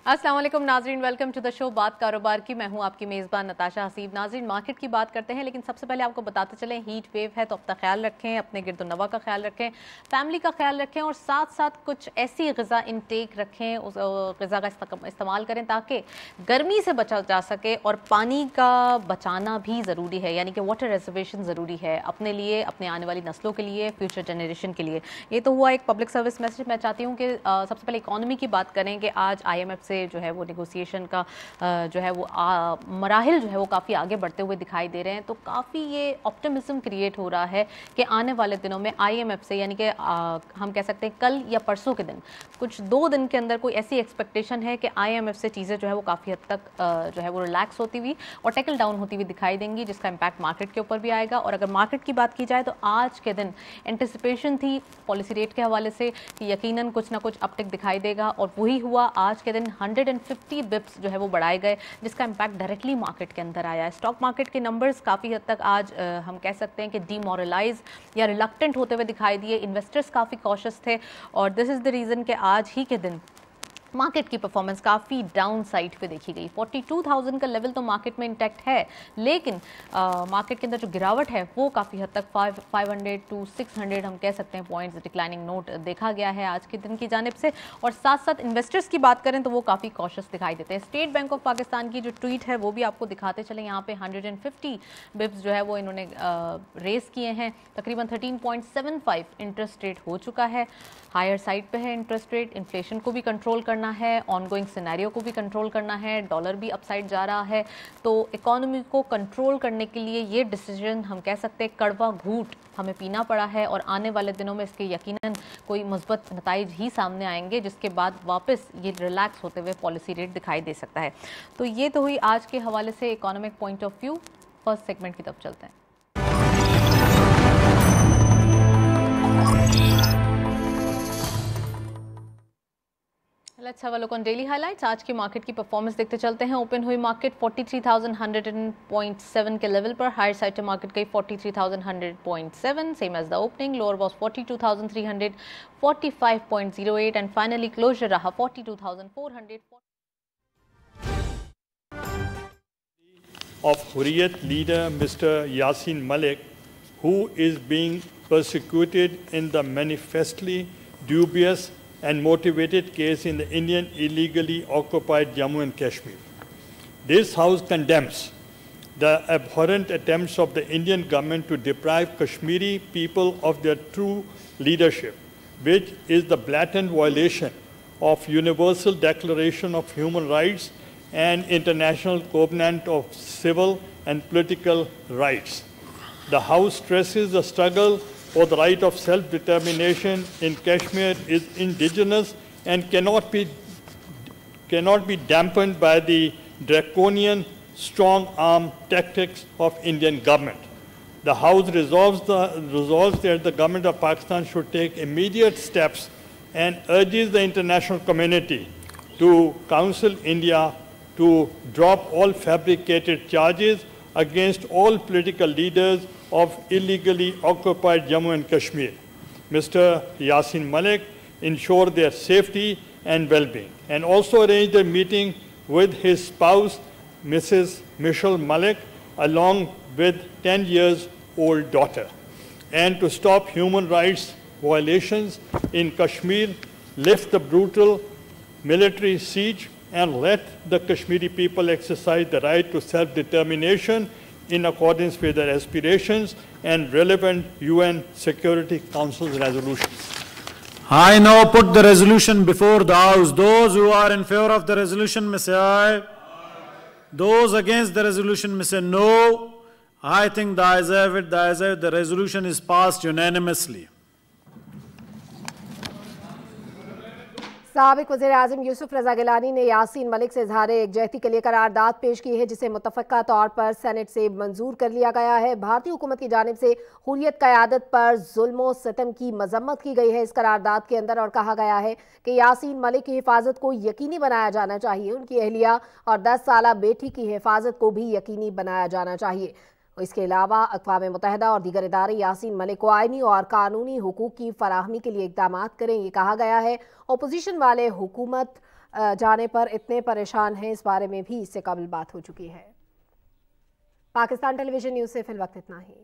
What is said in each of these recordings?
अस्सलाम वालेकुम नाजरीन, वेलकम टू द शो बात कारोबार की। मैं हूं आपकी मेज़बान नताशा हसीब। नाजरीन, मार्केट की बात करते हैं, लेकिन सबसे पहले आपको बताते चलें हीट वेव है तो अपना ख्याल रखें, अपने गिरदोनवा का ख्याल रखें, फैमिली का ख्याल रखें और साथ साथ कुछ ऐसी ग़िज़ा इनटेक रखें, उस ग़िज़ा का इस्तेमाल करें ताकि गर्मी से बचा जा सके। और पानी का बचाना भी ज़रूरी है, यानी कि वाटर रिजर्वेशन ज़रूरी है अपने लिए, अपने आने वाली नस्लों के लिए, फ्यूचर जनरेशन के लिए। ये तो हुआ एक पब्लिक सर्विस मैसेज। मैं चाहती हूँ कि सबसे पहले इकॉनमी की बात करें कि आज IMF से जो है वो नेगोशिएशन का जो है वो मराहिल जो है वो काफ़ी आगे बढ़ते हुए दिखाई दे रहे हैं। तो काफ़ी ये ऑप्टिमिज्म क्रिएट हो रहा है कि आने वाले दिनों में IMF से, यानी कि हम कह सकते हैं कल या परसों के दिन, कुछ 2 दिन के अंदर कोई ऐसी एक्सपेक्टेशन है कि IMF से चीज़ें जो है वो काफ़ी हद तक जो है वो रिलैक्स होती हुई और टेकल डाउन होती हुई दिखाई देंगी, जिसका इम्पैक्ट मार्केट के ऊपर भी आएगा। और अगर मार्केट की बात की जाए तो आज के दिन एंटिसिपेशन थी पॉलिसी रेट के हवाले से कि यकीनन कुछ ना कुछ अपटिक दिखाई देगा, और वही हुआ। आज के दिन 150 बिप्स जो है वो बढ़ाए गए, जिसका इम्पैक्ट डायरेक्टली मार्केट के अंदर आया है। स्टॉक मार्केट के नंबर्स काफ़ी हद तक आज हम कह सकते हैं कि डीमोरलाइज या रिलक्टेंट होते हुए दिखाई दिए। इन्वेस्टर्स काफ़ी कॉशियस थे और दिस इज़ द रीज़न कि आज ही के दिन मार्केट की परफॉर्मेंस काफ़ी डाउन साइड पे देखी गई। 42,000 का लेवल तो मार्केट में इंटैक्ट है, लेकिन मार्केट के अंदर जो गिरावट है वो काफ़ी हद तक 500 to 600 हम कह सकते हैं पॉइंट्स डिक्लाइनिंग नोट देखा गया है आज के दिन की जानिब से। और साथ साथ इन्वेस्टर्स की बात करें तो वो काफ़ी कॉशियस दिखाई देते हैं। स्टेट बैंक ऑफ पाकिस्तान की जो ट्वीट है वो भी आपको दिखाते चले। यहाँ पे 150 बिप्स जो है वो इन्होंने रेस किए हैं। तकरीबन 13.75 इंटरेस्ट रेट हो चुका है, हायर साइड पे है इंटरेस्ट रेट। इन्फ्लेशन को भी कंट्रोल करना है, ऑनगोइंग सिनेरियो को भी कंट्रोल करना है, डॉलर भी अपसाइड जा रहा है। तो इकोनॉमी को कंट्रोल करने के लिए ये डिसीजन हम कह सकते हैं कड़वा घूंट हमें पीना पड़ा है, और आने वाले दिनों में इसके यकीनन कोई मुस्बत नताइज ही सामने आएंगे, जिसके बाद वापस ये रिलैक्स होते हुए पॉलिसी रेट दिखाई दे सकता है। तो ये तो हुई आज के हवाले से economic point of view. First segment की तरफ चलते हैं। Let's have a look on daily highlights. आज की मार्केट की परफॉर्मेंस देखते चलते हैं। ओपन हुई मार्केट 43,100.7 के लेवल पर। हायर साइड पे मार्केट गई 43,100.7, same as the opening. Lower was 42,345.08 and finally closure रहा 42,400 of Hurriyat leader Mr. Yasin Malik, who is being persecuted in the manifestly dubious and motivated case in the Indian illegally occupied Jammu and Kashmir. This House condemns the abhorrent attempts of the Indian government to deprive Kashmiri people of their true leadership, which is the blatant violation of Universal Declaration of Human Rights and International Covenant of Civil and Political Rights. The House stresses the struggle for the right of self-determination in Kashmir is indigenous and cannot be dampened by the draconian strong-arm tactics of Indian government. The House resolves that the government of Pakistan should take immediate steps and urges the international community to counsel India to drop all fabricated charges against all political leaders of illegally occupied Jammu and Kashmir. Mr. Yasin Malik ensure their safety and well-being, and also arranged a meeting with his spouse, Mrs. Michelle Malik, along with 10 years old daughter, and to stop human rights violations in Kashmir, lift the brutal military siege, and let the Kashmiri people exercise the right to self-determination in accordance with their aspirations and relevant UN Security Council's resolutions. I now put the resolution before the House. Those who are in favor of the resolution may say aye. Those against the resolution may say no. I think the ayes have it. The ayes have it. The resolution is passed unanimously. साबिक वज़ीर-ए-आज़म यूसुफ रज़ा गिलानी ने यासीन मलिक से इजहार एकजहती के लिए करारदाद पेश की है, जिसे मुतफ़क्का तौर पर सेनेट से मंजूर कर लिया गया है। भारतीय हुकूमत की जानिब से हुर्रियत क़यादत पर जुल्म व सितम की मजम्मत की गई है इस करारदाद के अंदर, और कहा गया है कि यासीन मलिक की हिफाजत को यकीनी बनाया जाना चाहिए। उनकी अहलिया और 10 साला बेटी की हिफाजत को भी यकीनी बनाया जाना चाहिए। इसके अलावा अक़वाम मुत्तहिदा और दीगर इदारे यासीन मलिक को आइनी और कानूनी हुकूक की फराहमी के लिए इक़दामात करें, ये कहा गया है। अपोजिशन वाले हुकूमत जाने पर इतने परेशान हैं, इस बारे में भी इससे कबल बात हो चुकी है। पाकिस्तान टेलीविजन न्यूज़ से फिल वक्त इतना ही।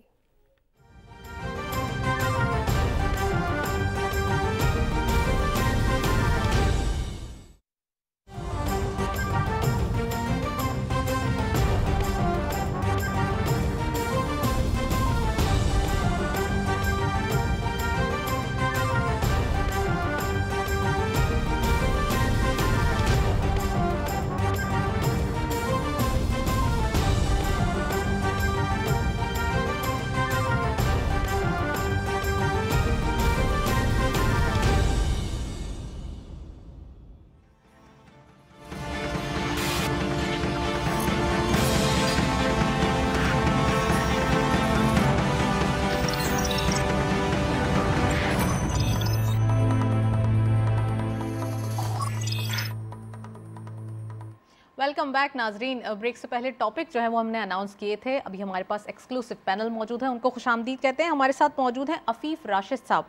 वेलकम बैक नाजरीन। ब्रेक से पहले टॉपिक जो है वो हमने अनाउंस किए थे। अभी हमारे पास एक्सक्लूसिव पैनल मौजूद है, उनको खुशामदीद कहते हैं। हमारे साथ मौजूद हैं अफीफ राशिद साहब,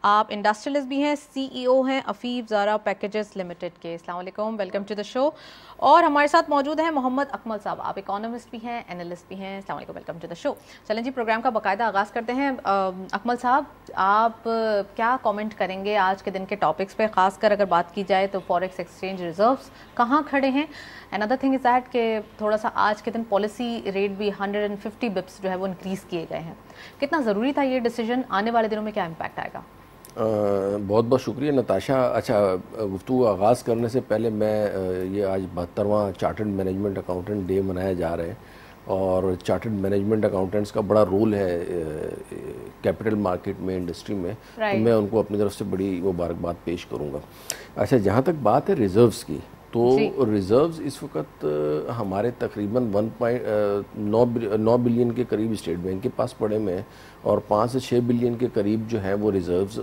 आप इंडस्ट्रियलिस्ट भी हैं, CEO हैं अफीफ ज़ारा पैकेजेस लिमिटेड के। अस्सलाम वालेकुम, वेलकम टू द शो। और हमारे साथ मौजूद हैं मोहम्मद अकमल साहब, आप इकोनॉमिस्ट भी हैं, एनालिस्ट भी हैं। अस्सलाम वालेकुम, वेलकम टू द शो। चलें जी, प्रोग्राम का बाकायदा आगाज़ करते हैं। अकमल साहब, आप क्या कमेंट करेंगे आज के दिन के टॉपिक्स पे, खासकर अगर बात की जाए तो फॉरेक्स एक्सचेंज रिजर्व्स कहाँ खड़े हैं। अनदर थिंग इज़ दैट कि थोड़ा सा आज के दिन पॉलिसी रेट भी 150 बिप्स जो है वो इंक्रीज़ किए गए हैं। कितना ज़रूरी था ये डिसीजन, आने वाले दिनों में क्या इम्पैक्ट आएगा? बहुत बहुत शुक्रिया नताशा। अच्छा, गुफ्तगू आगाज़ करने से पहले मैं ये आज 72वां चार्टर्ड मैनेजमेंट अकाउंटेंट डे मनाया जा रहा है और चार्टर्ड मैनेजमेंट अकाउंटेंट्स का बड़ा रोल है कैपिटल मार्केट में, इंडस्ट्री में, तो मैं उनको अपनी तरफ से बड़ी मुबारकबाद पेश करूँगा। अच्छा, जहाँ तक बात है रिज़र्व्स की, तो रिज़र्व्स इस वक्त हमारे तकरीबन 1.9 बिलियन के करीब स्टेट बैंक के पास पड़े हुए हैं और 5 से 6 बिलियन के करीब जो है वो रिज़र्व्स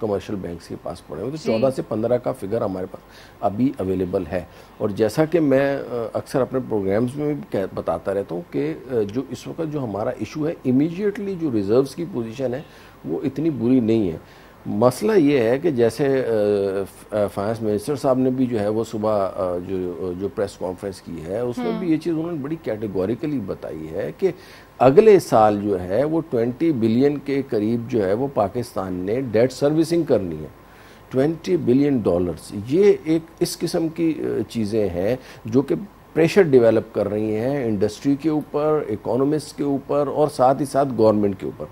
कमर्शियल बैंक्स के पास पड़े हुए हैं। तो 14 से 15 का फिगर हमारे पास अभी अवेलेबल है। और जैसा कि मैं अक्सर अपने प्रोग्राम्स में भी बताता रहता हूँ कि जो इस वक्त जो हमारा इशू है, इमीडिएटली जो रिज़र्व्स की पोजीशन है वो इतनी बुरी नहीं है। मसला ये है कि जैसे फाइनेंस मिनिस्टर साहब ने भी जो है वो सुबह जो प्रेस कॉन्फ्रेंस की है उसमें भी ये चीज़ उन्होंने बड़ी कैटेगोरिकली बताई है कि अगले साल जो है वो 20 बिलियन के करीब जो है वो पाकिस्तान ने डेट सर्विसिंग करनी है। 20 बिलियन डॉलर्स, ये एक इस किस्म की चीज़ें हैं जो कि प्रेशर डेवलप कर रही हैं इंडस्ट्री के ऊपर, इकोनॉमिस्ट के ऊपर और साथ ही साथ गवर्नमेंट के ऊपर।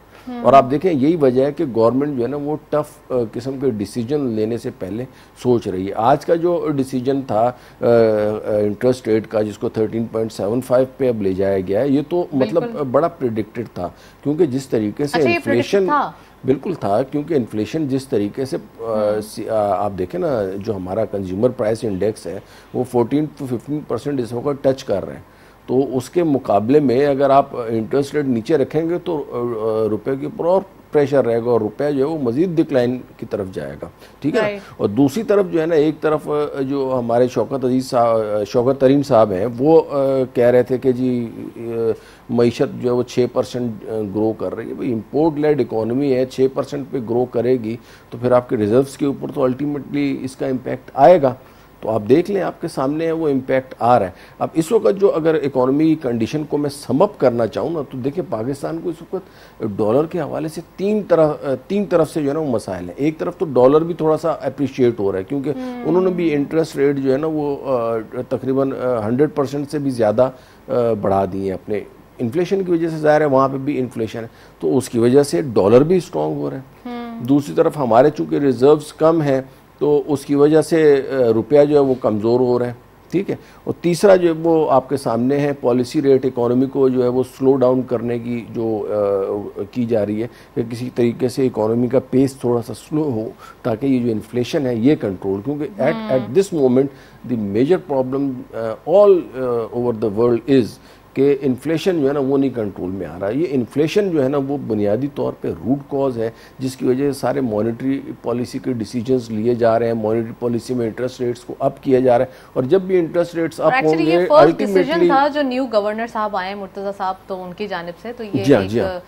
और आप देखें यही वजह है कि गवर्नमेंट जो है ना वो टफ किस्म के डिसीजन लेने से पहले सोच रही है। आज का जो डिसीजन था इंटरेस्ट रेट का, जिसको 13.75 पे अब ले जाया गया है, ये तो मतलब बड़ा प्रिडिक्टेड था, क्योंकि जिस तरीके से इन्फ्लेशन बिल्कुल था, क्योंकि इन्फ्लेशन जिस तरीके से आप देखें ना, जो हमारा कंज्यूमर प्राइस इंडेक्स है वो 14 to 15% इस वक्त टच कर रहे हैं। तो उसके मुकाबले में अगर आप इंटरेस्ट रेट नीचे रखेंगे तो रुपए के ऊपर और प्रेशर रहेगा और रुपया जो है वो मजीद डिक्लाइन की तरफ जाएगा। ठीक है ना। और दूसरी तरफ जो है ना, एक तरफ जो हमारे शौकत तरीन साहब हैं वो कह रहे थे कि जी मईशत जो है वो 6% ग्रो कर रही है। भाई इंपोर्ट लेड इकोनॉमी है, 6% पे ग्रो करेगी तो फिर आपके रिजर्व्स के ऊपर तो अल्टीमेटली इसका इम्पैक्ट आएगा। तो आप देख लें, आपके सामने है वो इम्पैक्ट आ रहा है। अब इस वक्त जो अगर इकोनॉमी की कंडीशन को मैं समअप करना चाहूँ ना, तो देखिए पाकिस्तान को इस वक्त डॉलर के हवाले से तीन तरफ से जो है ना वो मसाइल हैं। एक तरफ तो डॉलर भी थोड़ा सा अप्रिशिएट हो रहा है, क्योंकि उन्होंने भी इंटरेस्ट रेट जो है ना वो तकरीबन 100% से भी ज़्यादा बढ़ा दिए हैं अपने इन्फ्लेशन की वजह से। ज़ाहिर है वहाँ पे भी इन्फ्लेशन है, तो उसकी वजह से डॉलर भी स्ट्रॉन्ग हो रहा है। दूसरी तरफ हमारे चूँकि रिजर्व्स कम है तो उसकी वजह से रुपया जो है वो कमज़ोर हो रहा है। ठीक है। और तीसरा जो वो आपके सामने है पॉलिसी रेट इकोनॉमी को जो है वो स्लो डाउन करने की जो की जा रही है कि किसी तरीके से इकोनॉमी का पेस थोड़ा सा स्लो हो ताकि ये जो इन्फ्लेशन है ये कंट्रोल, क्योंकि at this moment the major problem all over the world is कि इन्फ्लेशन जो है ना वो नहीं कंट्रोल में आ रहा है। ये इन्फ्लेशन जो है ना वो बुनियादी तौर पे रूट कॉज है जिसकी वजह से सारे मॉनेटरी पॉलिसी के डिसीजंस लिए जा रहे हैं। मॉनेटरी पॉलिसी में इंटरेस्ट रेट्स को अप किया जा रहा है और जब भी इंटरेस्ट रेट्स अप होंगे अल्टीमेटली था जो न्यू गवर्नर साहब आए मुर्तजा साहब, तो उनकी जानिब से तो ये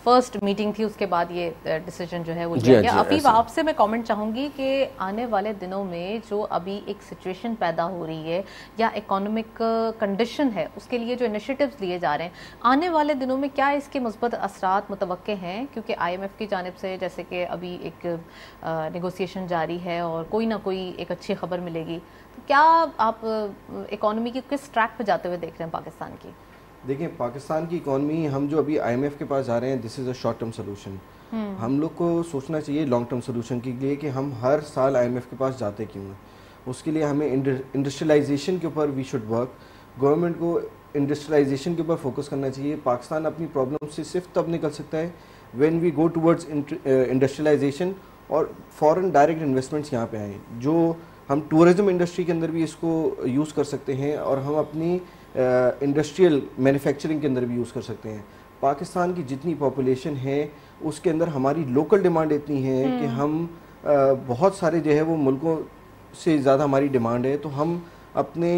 फर्स्ट मीटिंग थी उसके बाद ये डिसीजन जो है वो जी, लिया गया। जी, अफीफ, ऐसा। आपसे मैं कमेंट चाहूंगी कि आने वाले दिनों में जो अभी एक सिचुएशन पैदा हो रही है या इकोनॉमिक कंडीशन है, उसके लिए जो इनिशिएटिव्स लिए जा रहे हैं, आने वाले दिनों में क्या इसके मुस्बत असरात मुतवक्के हैं? क्योंकि IMF की जानिब से जैसे कि अभी एक नेगोशिएशन जारी है और कोई ना कोई एक अच्छी खबर मिलेगी, तो क्या आप इकोनॉमी की किस ट्रैक पे जाते हुए देख रहे हैं पाकिस्तान की? देखिए, पाकिस्तान की इकॉनमी, हम जो अभी IMF के पास जा रहे हैं, this is a short term solution. हम लोग को सोचना चाहिए लॉन्ग टर्म सोल्यूशन के लिए कि हम हर साल IMF के पास जाते क्यों हैं। उसके लिए हमें इंडस्ट्रियलाइजेशन के ऊपर वी शुड वर्क। गवर्नमेंट को इंडस्ट्रियलाइजेशन के ऊपर फोकस करना चाहिए। पाकिस्तान अपनी प्रॉब्लम से सिर्फ तब निकल सकता है when we go towards industrialisation और फॉरेन डायरेक्ट इन्वेस्टमेंट्स यहाँ पे आए। जो हम टूरिज्म इंडस्ट्री के अंदर भी इसको यूज़ कर सकते हैं और हम अपनी इंडस्ट्रियल मैन्युफैक्चरिंग के अंदर भी यूज़ कर सकते हैं। पाकिस्तान की जितनी पॉपुलेशन है उसके अंदर हमारी लोकल डिमांड इतनी है कि हम बहुत सारे जो है वो मुल्कों से ज़्यादा हमारी डिमांड है, तो हम अपने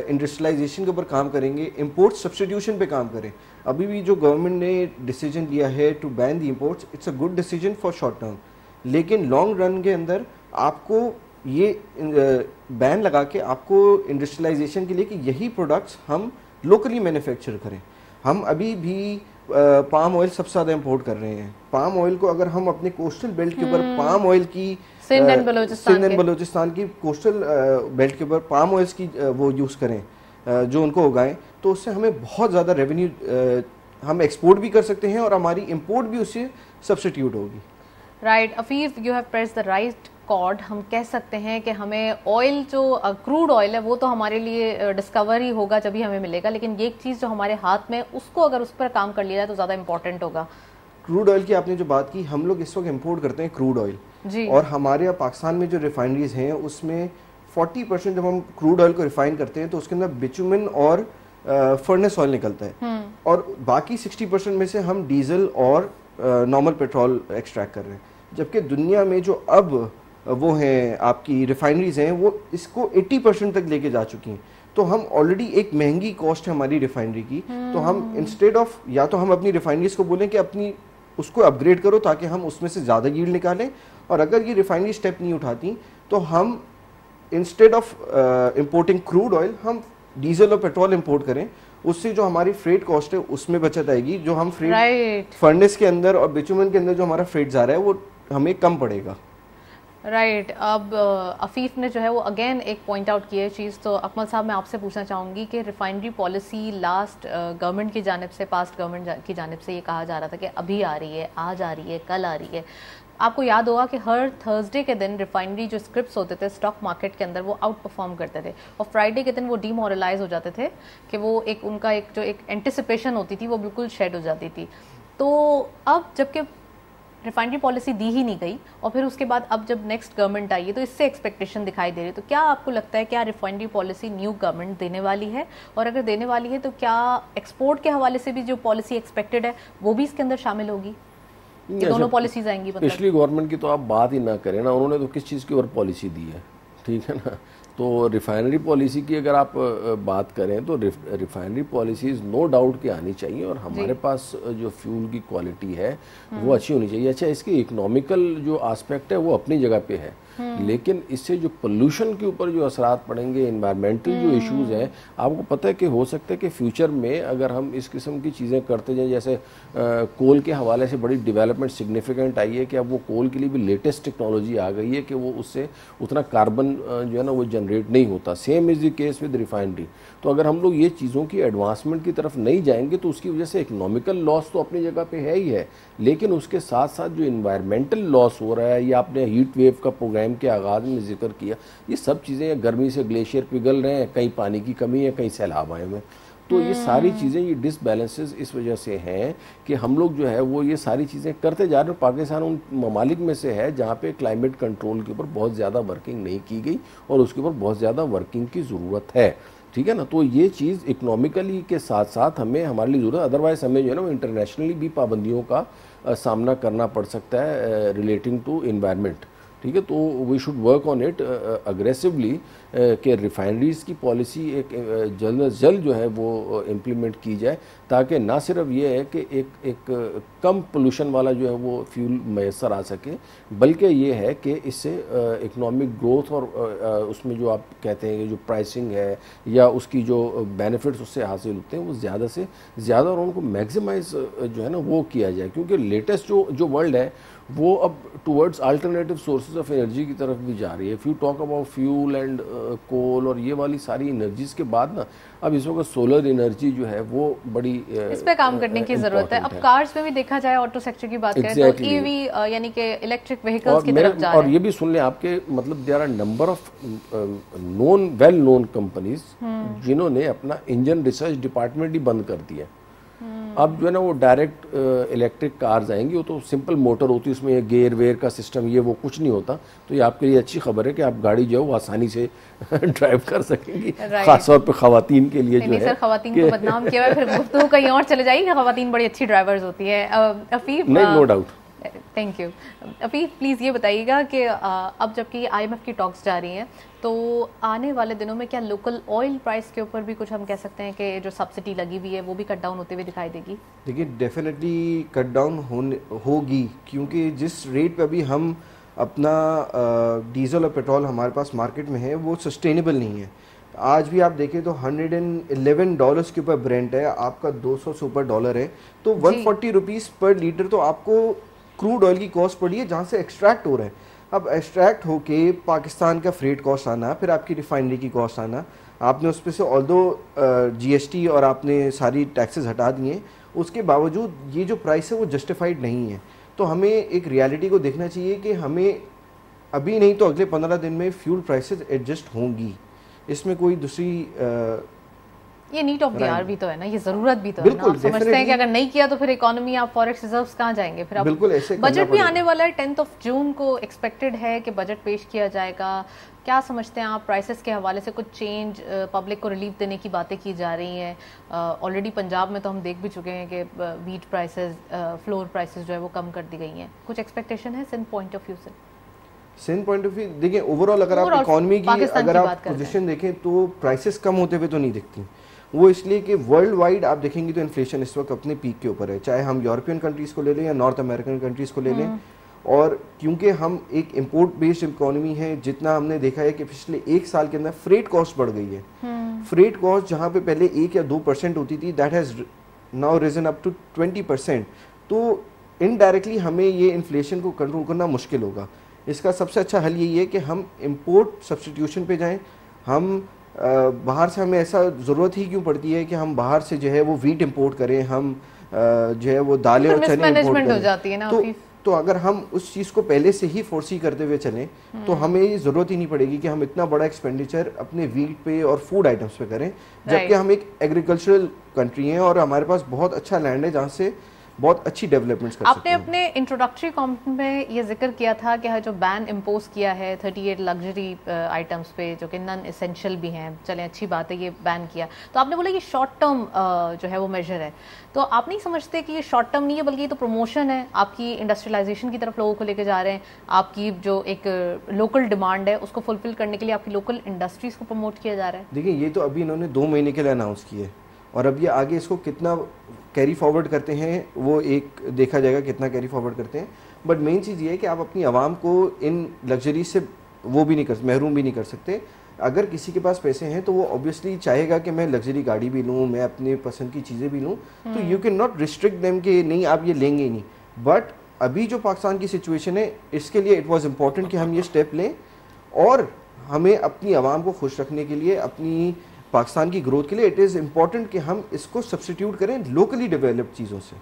इंडस्ट्रियलाइजेशन के ऊपर काम करेंगे, इंपोर्ट सब्स्टिट्यूशन पे काम करें। अभी भी जो गवर्नमेंट ने डिसीजन लिया है to ban the imports, it's a good decision for short term, लेकिन लॉन्ग रन के अंदर आपको ये बैन लगा के आपको इंडस्ट्रियलाइजेशन के लिए कि यही प्रोडक्ट्स हम लोकली मैन्युफैक्चर करें। हम अभी भी पाम ऑयल सबसे ज़्यादा इंपोर्ट कर रहे हैं। पाम ऑयल को अगर हम अपने कोस्टल बेल्ट के ऊपर पाम ऑयल की सिंध एंड बलोचिस्तान की कोस्टल बेल्ट के ऊपर पाम ऑयल्स की वो यूज़ करें, जो उनको उगाएं, तो उससे हमें बहुत ज़्यादा रेवेन्यू हम एक्सपोर्ट भी कर सकते हैं और हमारी इंपोर्ट भी उससे सब्स्टिट्यूट होगी। Right Afif, you have pressed the right chord. हम कह सकते हैं कि हमें ऑयल जो क्रूड ऑयल है वो तो हमारे लिए डिस्कवर ही होगा जब ही हमें मिलेगा, लेकिन ये एक चीज़ जो हमारे हाथ में, उसको अगर उस पर काम कर लिया जाए तो ज़्यादा इंपॉर्टेंट होगा। क्रूड ऑयल की आपने जो बात की, हम लोग इस वक्त इंपोर्ट करते हैं क्रूड ऑयल जी, और हमारे यहाँ पाकिस्तान में जो रिफाइनरीज हैं उसमें 40% जब हम क्रूड ऑयल को रिफाइन करते हैं तो उसके अंदर बिटुमेन और फर्नेस ऑयल निकलता है और बाकी 60% में से हम डीजल और नॉर्मल पेट्रोल एक्सट्रैक्ट कर रहे हैं। जबकि दुनिया में जो अब वो हैं आपकी रिफाइनरीज हैं वो इसको 80% तक लेके जा चुकी हैं। तो हम ऑलरेडी एक महंगी कॉस्ट है हमारी रिफाइनरी की, तो हम इंस्टेड ऑफ, या तो हम अपनी रिफाइनरीज को बोलें कि अपनी उसको अपग्रेड करो ताकि हम उसमें से ज़्यादा यील्ड निकालें, और अगर ये रिफाइनरी स्टेप नहीं उठाती तो हम instead of importing crude oil हम डीजल और पेट्रोल इंपोर्ट करें। उससे जो हमारी फ्रेट कॉस्ट है उसमें बचत आएगी। जो हम फ्रेट फर्नेस के अंदर और बिटुमेन के अंदर जो हमारा फ्रेट जा रहा है वो हमें कम पड़ेगा। राइट अब अफीफ ने जो है वो अगेन एक पॉइंट आउट किया है चीज़। तो अकमल साहब, मैं आपसे पूछना चाहूँगी कि रिफाइनरी पॉलिसी लास्ट गवर्नमेंट की जानिब से, पास्ट गवर्नमेंट की जानिब से ये कहा जा रहा था कि अभी आ रही है, आज आ रही है, कल आ रही है। आपको याद होगा कि हर थर्सडे के दिन रिफाइनरी जो स्क्रिप्ट्स होते थे स्टॉक मार्केट के अंदर वो आउट परफॉर्म करते थे और फ्राइडे के दिन वो डीमोरलाइज हो जाते थे कि वो एक उनका एक जो एक एंटिसिपेशन होती थी वो बिल्कुल शेड हो जाती थी। तो अब जबकि रिफाइनरी पॉलिसी दी ही नहीं गई और फिर उसके बाद अब जब नेक्स्ट गवर्नमेंट आई है तो इससे एक्सपेक्टेशन दिखाई दे रही है, तो क्या आपको लगता है क्या रिफाइनरी पॉलिसी न्यू गवर्नमेंट देने वाली है? और अगर देने वाली है तो क्या एक्सपोर्ट के हवाले से भी जो पॉलिसी एक्सपेक्टेड है वो भी इसके अंदर शामिल होगी? ये दोनों पॉलिसीज आएंगी? पिछली गवर्नमेंट की तो आप बात ही ना करें ना, उन्होंने तो किस चीज़ की और पॉलिसी दी है, ठीक है ना। तो रिफाइनरी पॉलिसी की अगर आप बात करें तो रिफाइनरी पॉलिसीज़ नो डाउट कि आनी चाहिए और हमारे पास जो फ्यूल की क्वालिटी है वो अच्छी होनी चाहिए। अच्छा, इसकी इकोनॉमिकल जो आस्पेक्ट है वो अपनी जगह पे है, लेकिन इससे जो पोल्यूशन के ऊपर जो असरात पड़ेंगे, इन्वायरमेंटल जो इश्यूज हैं, आपको पता है कि हो सकता है कि फ्यूचर में अगर हम इस किस्म की चीज़ें करते जाएं, जैसे कोल के हवाले से बड़ी डेवलपमेंट सिग्निफिकेंट आई है कि अब वो कोल के लिए भी लेटेस्ट टेक्नोलॉजी आ गई है कि वो उससे उतना कार्बन जो है ना वो जनरेट नहीं होता। Same is the case with refinery. तो अगर हम लोग ये चीज़ों की एडवांसमेंट की तरफ नहीं जाएंगे तो उसकी वजह से इकोनॉमिकल लॉस तो अपनी जगह पे है ही है, लेकिन उसके साथ साथ जो इन्वायरमेंटल लॉस हो रहा है, या आपने हीट वेव का प्रोग्राम के आगाज़ में जिक्र किया, ये सब चीज़ें, गर्मी से ग्लेशियर पिघल रहे हैं, कहीं पानी की कमी है, कहीं सैलाब आए हुए, तो ये सारी चीज़ें, ये डिसबैलेंसेस इस वजह से हैं कि हम लोग जो है वो ये सारी चीज़ें करते जा रहे हैं। पाकिस्तान उन ममालिक में से है जहाँ पे क्लाइमेट कंट्रोल के ऊपर बहुत ज़्यादा वर्किंग नहीं की गई और उसके ऊपर बहुत ज़्यादा वर्किंग की ज़रूरत है, ठीक है ना। तो ये चीज़ इकोनॉमिकली के साथ साथ हमें, हमारे लिए ज़रूरत, अदरवाइज हमें जो है ना इंटरनेशनली भी पाबंदियों का सामना करना पड़ सकता है रिलेटिंग टू इन्वायरमेंट, ठीक है, तो we should work on it aggressively कि रिफाइनरीज की पॉलिसी एक जल्द से जल्द जो है वो इम्प्लीमेंट की जाए, ताकि ना सिर्फ ये है कि एक कम पोल्यूशन वाला जो है वो फ्यूल मैसर आ सके, बल्कि ये है कि इससे इकोनॉमिक ग्रोथ और उसमें जो आप कहते हैं कि जो प्राइसिंग है या उसकी जो बेनिफिट्स उससे हासिल होते हैं वो ज़्यादा से ज़्यादा और उनको मैक्सिमाइज जो है ना वो किया जाए, क्योंकि लेटेस्ट जो वर्ल्ड है वो अब towards alternative sources of energy की तरफ भी जा रही है। If you talk about fuel and coal और ये वाली सारी एनर्जीज के बाद ना अब इस वक्त सोलर एनर्जी जो है वो बड़ी इस पे काम करने की जरूरत है। अब कार्स में भी देखा जाए, ऑटो सेक्टर की बात करें तो ईवी यानी कि इलेक्ट्रिक व्हीकल्स की तरफ जा रहे हैं। और ये भी सुन लें आपके मतलब there are number of known well known companies जिन्होंने अपना इंजन रिसर्च डिपार्टमेंट ही बंद कर दिया। अब जो है ना वो डायरेक्ट इलेक्ट्रिक कार्स आएंगी, वो तो सिंपल मोटर होती है, उसमें गेयर वेयर का सिस्टम ये वो कुछ नहीं होता। तो ये आपके लिए अच्छी खबर है कि आप गाड़ी जो है वो आसानी से ड्राइव कर सकेंगी, खासतौर पर खवातीन के लिए जो है। सर खवातीन को बदनाम किया है, फिर गुफ्तगू कहीं और चले जाएगी। खवातीन बड़ी अच्छी ड्राइवर्स होती है। अफीफ, नहीं, no doubt. Thank you. Afif please ये बताइएगा कि अब जबकि IMF की टॉक्स जा रही हैं तो आने वाले दिनों में क्या लोकल ऑयल प्राइस के ऊपर भी कुछ हम कह सकते हैं कि जो सब्सिडी लगी हुई है वो भी कट डाउन होते हुए दिखाई देगी? देखिए डेफिनेटली कट डाउन होगी, क्योंकि जिस रेट पे अभी हम अपना डीजल और पेट्रोल हमारे पास मार्केट में है वो सस्टेनेबल नहीं है। आज भी आप देखें तो $111 के ऊपर ब्रेंट है, आपका 200 से ऊपर डॉलर है, तो 140 रुपीज़ पर लीटर तो आपको क्रूड ऑयल की कॉस्ट पड़ी है जहाँ से एक्सट्रैक्ट हो रहा है। अब एक्सट्रैक्ट होके पाकिस्तान का फ्रेट कॉस्ट आना, फिर आपकी रिफाइनरी की कॉस्ट आना, आपने उस पर से ऑल्दो GST और आपने सारी टैक्सेस हटा दिए, उसके बावजूद ये जो प्राइस है वो जस्टिफाइड नहीं है। तो हमें एक रियलिटी को देखना चाहिए कि हमें अभी नहीं तो अगले 15 दिन में फ्यूल प्राइसेस एडजस्ट होंगी, इसमें कोई दूसरी ये नीड ऑफ द आवर भी तो है ना, ये जरूरत भी तो है ना। आप समझते हैं कि अगर नहीं किया तो फिर इकोनॉमी, आप फॉरेक्स रिजर्व्स कहाँ जाएंगे फिर? बिल्कुल ऐसे बजट भी आने वाला है, 10 जून को एक्सपेक्टेड है कि बजट पेश किया जाएगा। क्या समझते हैं आप, प्राइसेस के हवाले से कुछ चेंज, पब्लिक को रिलीफ देने की बातें की जा रही हैं? ऑलरेडी पंजाब में तो हम देख भी चुके हैं कि वीट प्राइसेस, फ्लोर प्राइसेस जो है वो कम कर दी गई हैं। कुछ एक्सपेक्टेशन है सिंध पॉइंट ऑफ व्यू से? सिंध पॉइंट ऑफ व्यू देखिए, ओवरऑल अगर आप इकोनॉमी की अगर आप पोजीशन देखें तो प्राइसेस कम होते हुए तो नहीं दिखती। वो इसलिए कि वर्ल्ड वाइड आप देखेंगे तो इन्फ्लेशन इस वक्त अपने पीक के ऊपर है, चाहे हम यूरोपियन कंट्रीज को ले लें या नॉर्थ अमेरिकन कंट्रीज को ले लें। और क्योंकि हम एक इंपोर्ट बेस्ड इकोनॉमी है, जितना हमने देखा है कि पिछले 1 साल के अंदर फ्रेट कॉस्ट बढ़ गई है। फ्रेट कॉस्ट जहाँ पे पहले 1 या 2% होती थी, that has now risen up to 20%। तो इनडायरेक्टली हमें ये इन्फ्लेशन को कंट्रोल करना मुश्किल होगा। इसका सबसे अच्छा हल यही है कि हम इंपोर्ट सब्स्टिट्यूशन पे जाएं। हम बाहर से, हमें ऐसा ज़रूरत ही क्यों पड़ती है कि हम बाहर से जो है वो वीट इंपोर्ट करें, हम जो है वो दालें और चने इंपोर्ट हो जाती है ना। तो अगर हम उस चीज़ को पहले से ही फोर्सी करते हुए चलें तो हमें ये ज़रूरत ही नहीं पड़ेगी कि हम इतना बड़ा एक्सपेंडिचर अपने वीट पे और फूड आइटम्स पे करें, जबकि हम एक एग्रीकल्चरल कंट्री हैं और हमारे पास बहुत अच्छा लैंड है जहाँ से बहुत अच्छी डेवलपमेंट्स कर सकते हैं। आपने अपने इंट्रोडक्टरी कमेंट में ये जिक्र किया था कि जो बैन इम्पोज किया है 38 लग्जरी आइटम्स पे जो कि नॉन एसेंशियल भी हैं, चलें अच्छी बात है ये बैन किया, तो आपने बोला कि शॉर्ट टर्म जो है वो मेजर है। तो आप नहीं समझते कि ये शॉर्ट टर्म नहीं है बल्कि ये तो प्रमोशन है, आपकी इंडस्ट्रियलाइजेशन की तरफ लोगों को लेके जा रहे हैं, आपकी जो एक लोकल डिमांड है उसको फुलफिल करने के लिए आपकी लोकल इंडस्ट्रीज को प्रमोट किया जा रहा है? देखिए ये तो अभी इन्होंने 2 महीने के लिए अनाउंस किए और अब ये आगे इसको कितना कैरी फॉरवर्ड करते हैं वो एक देखा जाएगा, कितना कैरी फॉरवर्ड करते हैं। बट मेन चीज़ ये है कि आप अपनी आवाम को इन लग्जरी से वो भी नहीं कर, महरूम भी नहीं कर सकते। अगर किसी के पास पैसे हैं तो वो ऑब्वियसली चाहेगा कि मैं लग्जरी गाड़ी भी लूँ, मैं अपने पसंद की चीज़ें भी लूँ, तो you can not restrict them कि नहीं आप ये लेंगे ही नहीं। बट अभी जो पाकिस्तान की सिचुएशन है, इसके लिए इट वॉज इम्पॉर्टेंट कि हम ये स्टेप लें और हमें अपनी आवाम को खुश रखने के लिए, अपनी पाकिस्तान की ग्रोथ के लिए इट इज़ इम्पॉर्टेंट कि हम इसको सब्स्टिट्यूट करें लोकली डेवलप्ड चीज़ों से।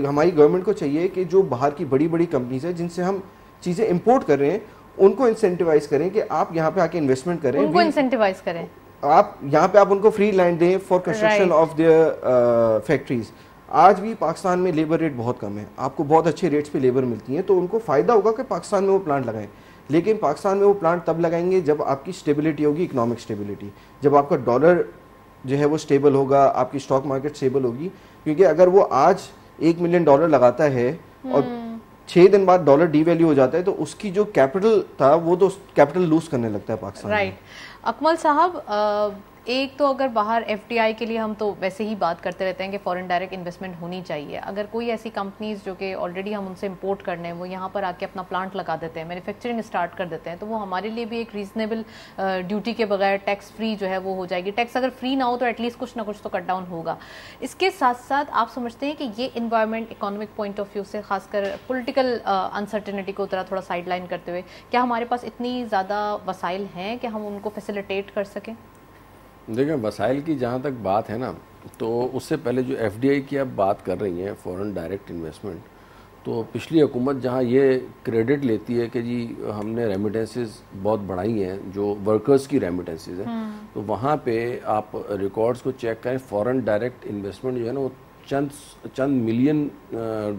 हमारी गवर्नमेंट को चाहिए कि जो बाहर की बड़ी बड़ी कंपनीज है जिनसे हम चीज़ें इंपोर्ट कर रहे हैं, उनको इंसेंटिवाइज करें कि आप यहाँ पे आके इन्वेस्टमेंट करें, उनको इंसेंटिवाइज करें, आप यहाँ पे आप उनको फ्री लैंड दें for construction of their factories. आज भी पाकिस्तान में लेबर रेट बहुत कम है, आपको बहुत अच्छे रेट्स पे लेबर मिलती है, तो उनको फ़ायदा होगा कि पाकिस्तान में वो प्लांट लगाएं। लेकिन पाकिस्तान में वो प्लांट तब लगाएंगे जब आपकी स्टेबिलिटी होगी, इकोनॉमिक स्टेबिलिटी, जब आपका डॉलर जो है वो स्टेबल होगा, आपकी स्टॉक मार्केट स्टेबल होगी। क्योंकि अगर वो आज $1 मिलियन लगाता है और 6 दिन बाद डॉलर डीवैल्यू हो जाता है, तो उसकी जो कैपिटल था वो तो कैपिटल लूज करने लगता है पाकिस्तान। राइट अकमल साहब, एक तो अगर बाहर एफडीआई के लिए हम तो वैसे ही बात करते रहते हैं कि फॉरेन डायरेक्ट इन्वेस्टमेंट होनी चाहिए, अगर कोई ऐसी कंपनीज जो कि ऑलरेडी हम उनसे इंपोर्ट करने हैं वो यहाँ पर आके अपना प्लांट लगा देते हैं, मैन्युफैक्चरिंग स्टार्ट कर देते हैं, तो वो हमारे लिए भी एक रीजनेबल ड्यूटी के बगैर टैक्स फ्री जो है वो हो जाएगी। टैक्स अगर फ्री ना हो तो एटलीस्ट कुछ ना कुछ तो कट डाउन होगा। इसके साथ साथ आप समझते हैं कि ये environment economic point of view से, खासकर पोलिटिकल अनसर्टेनिटी को थोड़ा साइड लाइन करते हुए, क्या हमारे पास इतनी ज़्यादा वसाइल हैं कि हम उनको फैसिलिटेट कर सकें? देखिए, वसाइल की जहाँ तक बात है ना, तो उससे पहले जो एफडीआई की आप बात कर रही हैं, फॉरेन डायरेक्ट इन्वेस्टमेंट, तो पिछली हुकूमत जहाँ ये क्रेडिट लेती है कि जी हमने रेमिटेंसेस बहुत बढ़ाई हैं, जो वर्कर्स की रेमिटेंसेस हैं, तो वहाँ पे आप रिकॉर्ड्स को चेक करें, फॉरेन डायरेक्ट इन्वेस्टमेंट जो है ना वो चंद मिलियन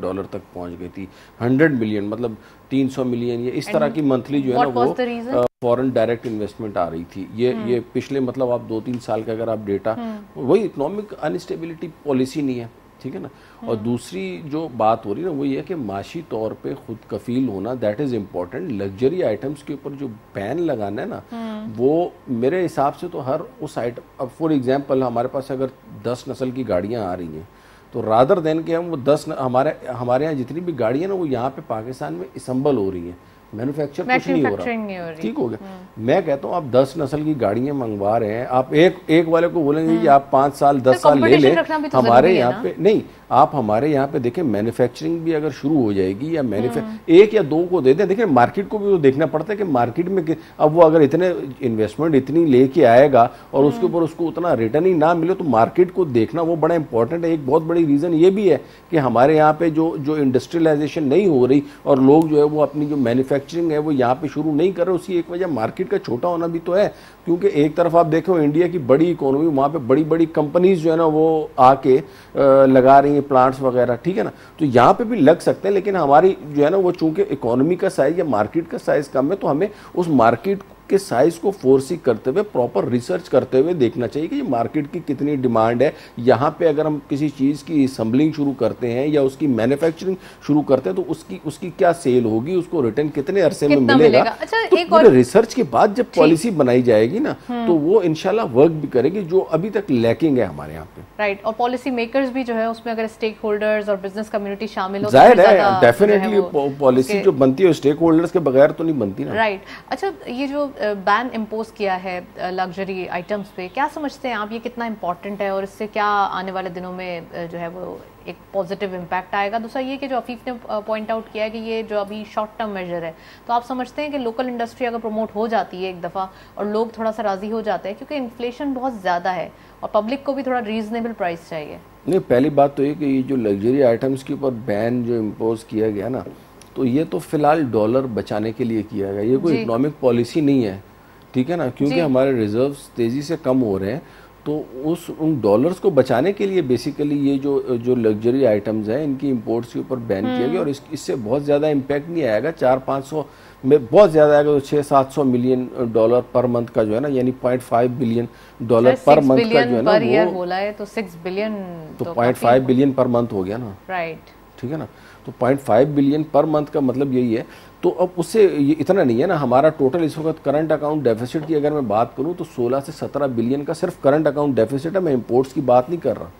डॉलर तक पहुँच गई थी। 100 मिलियन मतलब 300 मिलियन, ये इस तरह की मंथली जो है ना वो फॉरेन डायरेक्ट इन्वेस्टमेंट आ रही थी। ये पिछले मतलब आप 2-3 साल का अगर आप डेटा, वही इकोनॉमिक अनस्टेबिलिटी पॉलिसी नहीं है, ठीक है ना। और दूसरी जो बात हो रही है ना वो ये है कि माशी तौर पे खुद कफील होना, that is important. Luxury items के ऊपर जो बैन लगाना है ना, वो मेरे हिसाब से तो हर उस आइटम, अब फॉर एग्जांपल हमारे पास अगर 10 नस्ल की गाड़ियाँ आ रही हैं, तो रादर देन के हम वो 10 हमारे यहाँ जितनी भी गाड़ियाँ ना वो यहाँ पे पाकिस्तान में असम्बल हो रही हैं, मैन्युफैक्चर कुछ नहीं हो रहा, ठीक हो गया। मैं कहता हूँ आप 10 नस्ल की गाड़ियां मंगवा रहे हैं, आप एक वाले को बोलेंगे कि आप 5 साल 10 साल ले लें, हमारे यहाँ पे नहीं, आप हमारे यहाँ पे देखें मैन्युफैक्चरिंग भी अगर शुरू हो जाएगी, या एक या दो को दे दें, देखिए मार्केट को भी तो देखना पड़ता है कि मार्केट में अब वो अगर इतने इन्वेस्टमेंट इतनी लेके आएगा और उसके ऊपर उसको उतना रिटर्न ही ना मिले, तो मार्केट को देखना वो बड़ा इंपॉर्टेंट है। एक बहुत बड़ी रीज़न ये भी है कि हमारे यहाँ पे जो इंडस्ट्रियलाइजेशन नहीं हो रही और लोग जो है वो अपनी जो मैन्युफैक्चरिंग है वो यहाँ पे शुरू नहीं कर रहे, उसकी एक वजह मार्केट का छोटा होना भी तो है। क्योंकि एक तरफ आप देखो इंडिया की बड़ी इकोनॉमी, वहाँ पे बड़ी बड़ी कंपनीज जो है ना वो आके लगा रही हैं प्लांट्स वगैरह, ठीक है ना, तो यहाँ पे भी लग सकते हैं। लेकिन हमारी जो है ना वो चूंकि इकोनॉमी का साइज या मार्केट का साइज कम है, तो हमें उस मार्केट के साइज को फोर्सी करते हुए प्रॉपर रिसर्च करते हुए देखना चाहिए कि ये मार्केट की कितनी डिमांड है। यहाँ पे अगर हम किसी चीज़ की असम्बलिंग शुरू करते हैं या उसकी मैन्युफैक्चरिंग शुरू करते हैं, तो उसकी क्या सेल होगी, उसको रिटर्न कितने अरसे में मिलेगा। अच्छा, तो एक और रिसर्च के बाद जब पॉलिसी बनाई जाएगी ना, तो वो इंशाल्लाह वर्क भी करेगी, जो अभी तक लैकिंग है हमारे यहाँ पे। राइट, और पॉलिसी मेकर्स भी जो है उसमें अगर स्टेक होल्डर्स और बिजनेस कम्युनिटी शामिल हो, जाहिर है डेफिनेटली पॉलिसी जो बनती है स्टेक होल्डर्स के बगैर तो नहीं बनती ना। राइट। अच्छा, ये जो बैन इम्पोज किया है लग्जरी आइटम्स पे, क्या समझते हैं आप ये कितना इंपॉर्टेंट है और इससे क्या आने वाले दिनों में जो है वो एक पॉजिटिव इम्पैक्ट आएगा? दूसरा ये कि जो अफीफ ने पॉइंट आउट किया है कि ये जो अभी शॉर्ट टर्म मेजर है, तो आप समझते हैं कि लोकल इंडस्ट्री अगर प्रमोट हो जाती है एक दफ़ा और लोग थोड़ा सा राज़ी हो जाते हैं, क्योंकि इन्फ्लेशन बहुत ज़्यादा है और पब्लिक को भी थोड़ा रीजनेबल प्राइस चाहिए। नहीं, पहली बात तो ये कि ये जो लग्जरी आइटम्स के ऊपर बैन जो इम्पोज किया गया ना, तो ये तो फिलहाल डॉलर बचाने के लिए किया गया, ये कोई इकोनॉमिक पॉलिसी नहीं है, ठीक है ना। क्योंकि हमारे रिजर्व्स तेज़ी से कम हो रहे हैं, तो उन डॉलर्स को बचाने के लिए बेसिकली ये जो लग्जरी आइटम्स हैं इनकी इंपोर्ट्स के ऊपर बैन किया गया। और इससे बहुत ज़्यादा इम्पैक्ट नहीं आएगा, 400-500 में बहुत ज़्यादा आएगा, तो 600-700 मिलियन डॉलर पर मंथ का जो है ना, यानी 0.5 बिलियन डॉलर पर मंथ का जो है ना वो बोला है, तो 6 बिलियन तो 0.5 बिलियन पर मंथ हो गया ना, राइट, ठीक है ना। तो 0.5 बिलियन पर मंथ का मतलब यही है। तो अब उससे ये इतना नहीं है ना, हमारा टोटल इस वक्त करंट अकाउंट डेफिसिट की अगर मैं बात करूं तो 16 से 17 बिलियन का सिर्फ करंट अकाउंट डेफिसिट है, मैं इंपोर्ट्स की बात नहीं कर रहा।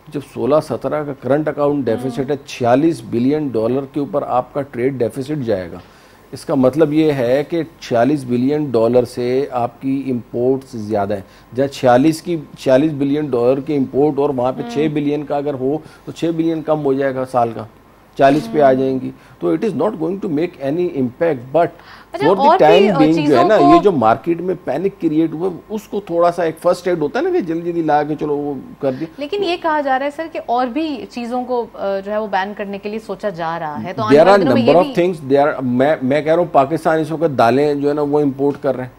जब 16-17 का करंट अकाउंट डेफिसिट है, 46 बिलियन डॉलर के ऊपर आपका ट्रेड डेफिसिट जाएगा, इसका मतलब ये है कि 46 बिलियन डॉलर से आपकी इंपोर्ट्स ज़्यादा है। जहाँ 46 बिलियन डॉलर के इंपोर्ट और वहाँ पे 6 बिलियन का अगर हो तो 6 बिलियन कम हो जाएगा साल का, 40 पे आ जाएंगी, तो it is not going to make any impact. But for the time being जो है ना, ये जो मार्केट में पैनिक क्रिएट हुआ उसको थोड़ा सा एक फर्स्ट एड होता है ना कि जल्दी जल्दी ला के चलो वो कर दिया। लेकिन ये कहा जा रहा है सर कि और भी चीजों को जो है वो बैन करने के लिए सोचा जा रहा है, तो there are number of things. मैं कह रहा हूँ पाकिस्तान इस वक्त दालें जो है ना वो इम्पोर्ट कर रहे हैं,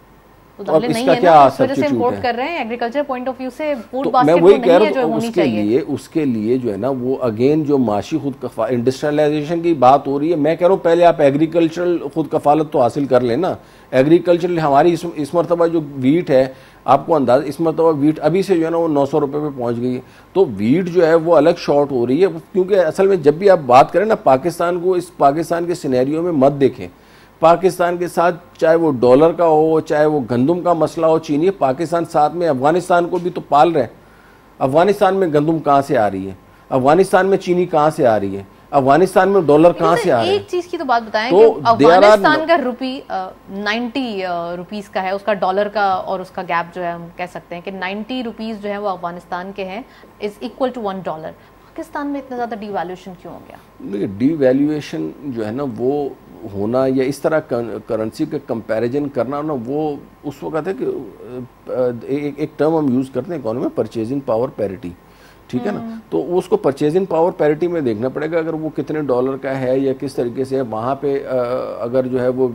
तो दालें नहीं है ना, इस वजह से इंपोर्ट कर रहे हैं। एग्रीकल्चर पॉइंट ऑफ व्यू से फूड बास्केट तो नहीं है जो होनी चाहिए। उसके लिए जो है ना वो अगेन जो माशी खुद इंडस्ट्रियलाइजेशन की बात हो रही है, मैं कह रहा हूँ पहले आप एग्रीकल्चरल खुद कफालत तो हासिल कर लेना। एग्रीकल्चरल हमारी इस मरतबा जो वीट है, आपको अंदाज इस मरतबा वीट अभी से जो है ना वो 900 रुपये पे पहुंच गई है। तो वीट जो है वो अलग शॉर्ट हो रही है, क्योंकि असल में जब भी आप बात करें ना पाकिस्तान को, इस पाकिस्तान के सिनेरियो में मत देखें। पाकिस्तान के साथ चाहे वो डॉलर का हो, चाहे वो गंदम का मसला हो, चीनी, पाकिस्तान साथ में अफगानिस्तान को भी तो पाल रहे हैं। अफगानिस्तान में गंदम कहाँ से आ रही है, अफगानिस्तान में चीनी कहाँ से आ रही है, अफगानिस्तान में डॉलर कहाँ से आ रहा है। एक चीज की तो बात बताएं कि अफगानिस्तान का रुपी 90 रुपीस का है, उसका डॉलर का और उसका गैप जो है हम कह सकते हैं कि 90 रुपीस जो है वो अफगानिस्तान के हैं इज इक्वल टू $1। पाकिस्तान में इतना ज्यादा डिवैल्यूएशन क्यों हो गया? देखिए डिवैल्यूएशन जो है ना वो होना या इस तरह करेंसी का कंपैरिजन करना ना, वो उस वक्त है कि एक टर्म हम यूज़ करते हैं इकोनॉमी में, परचेजिंग पावर पैरिटी, ठीक है ना। तो उसको परचेजिंग पावर पैरिटी में देखना पड़ेगा, अगर वो कितने डॉलर का है या किस तरीके से है। वहाँ पे अगर जो है वो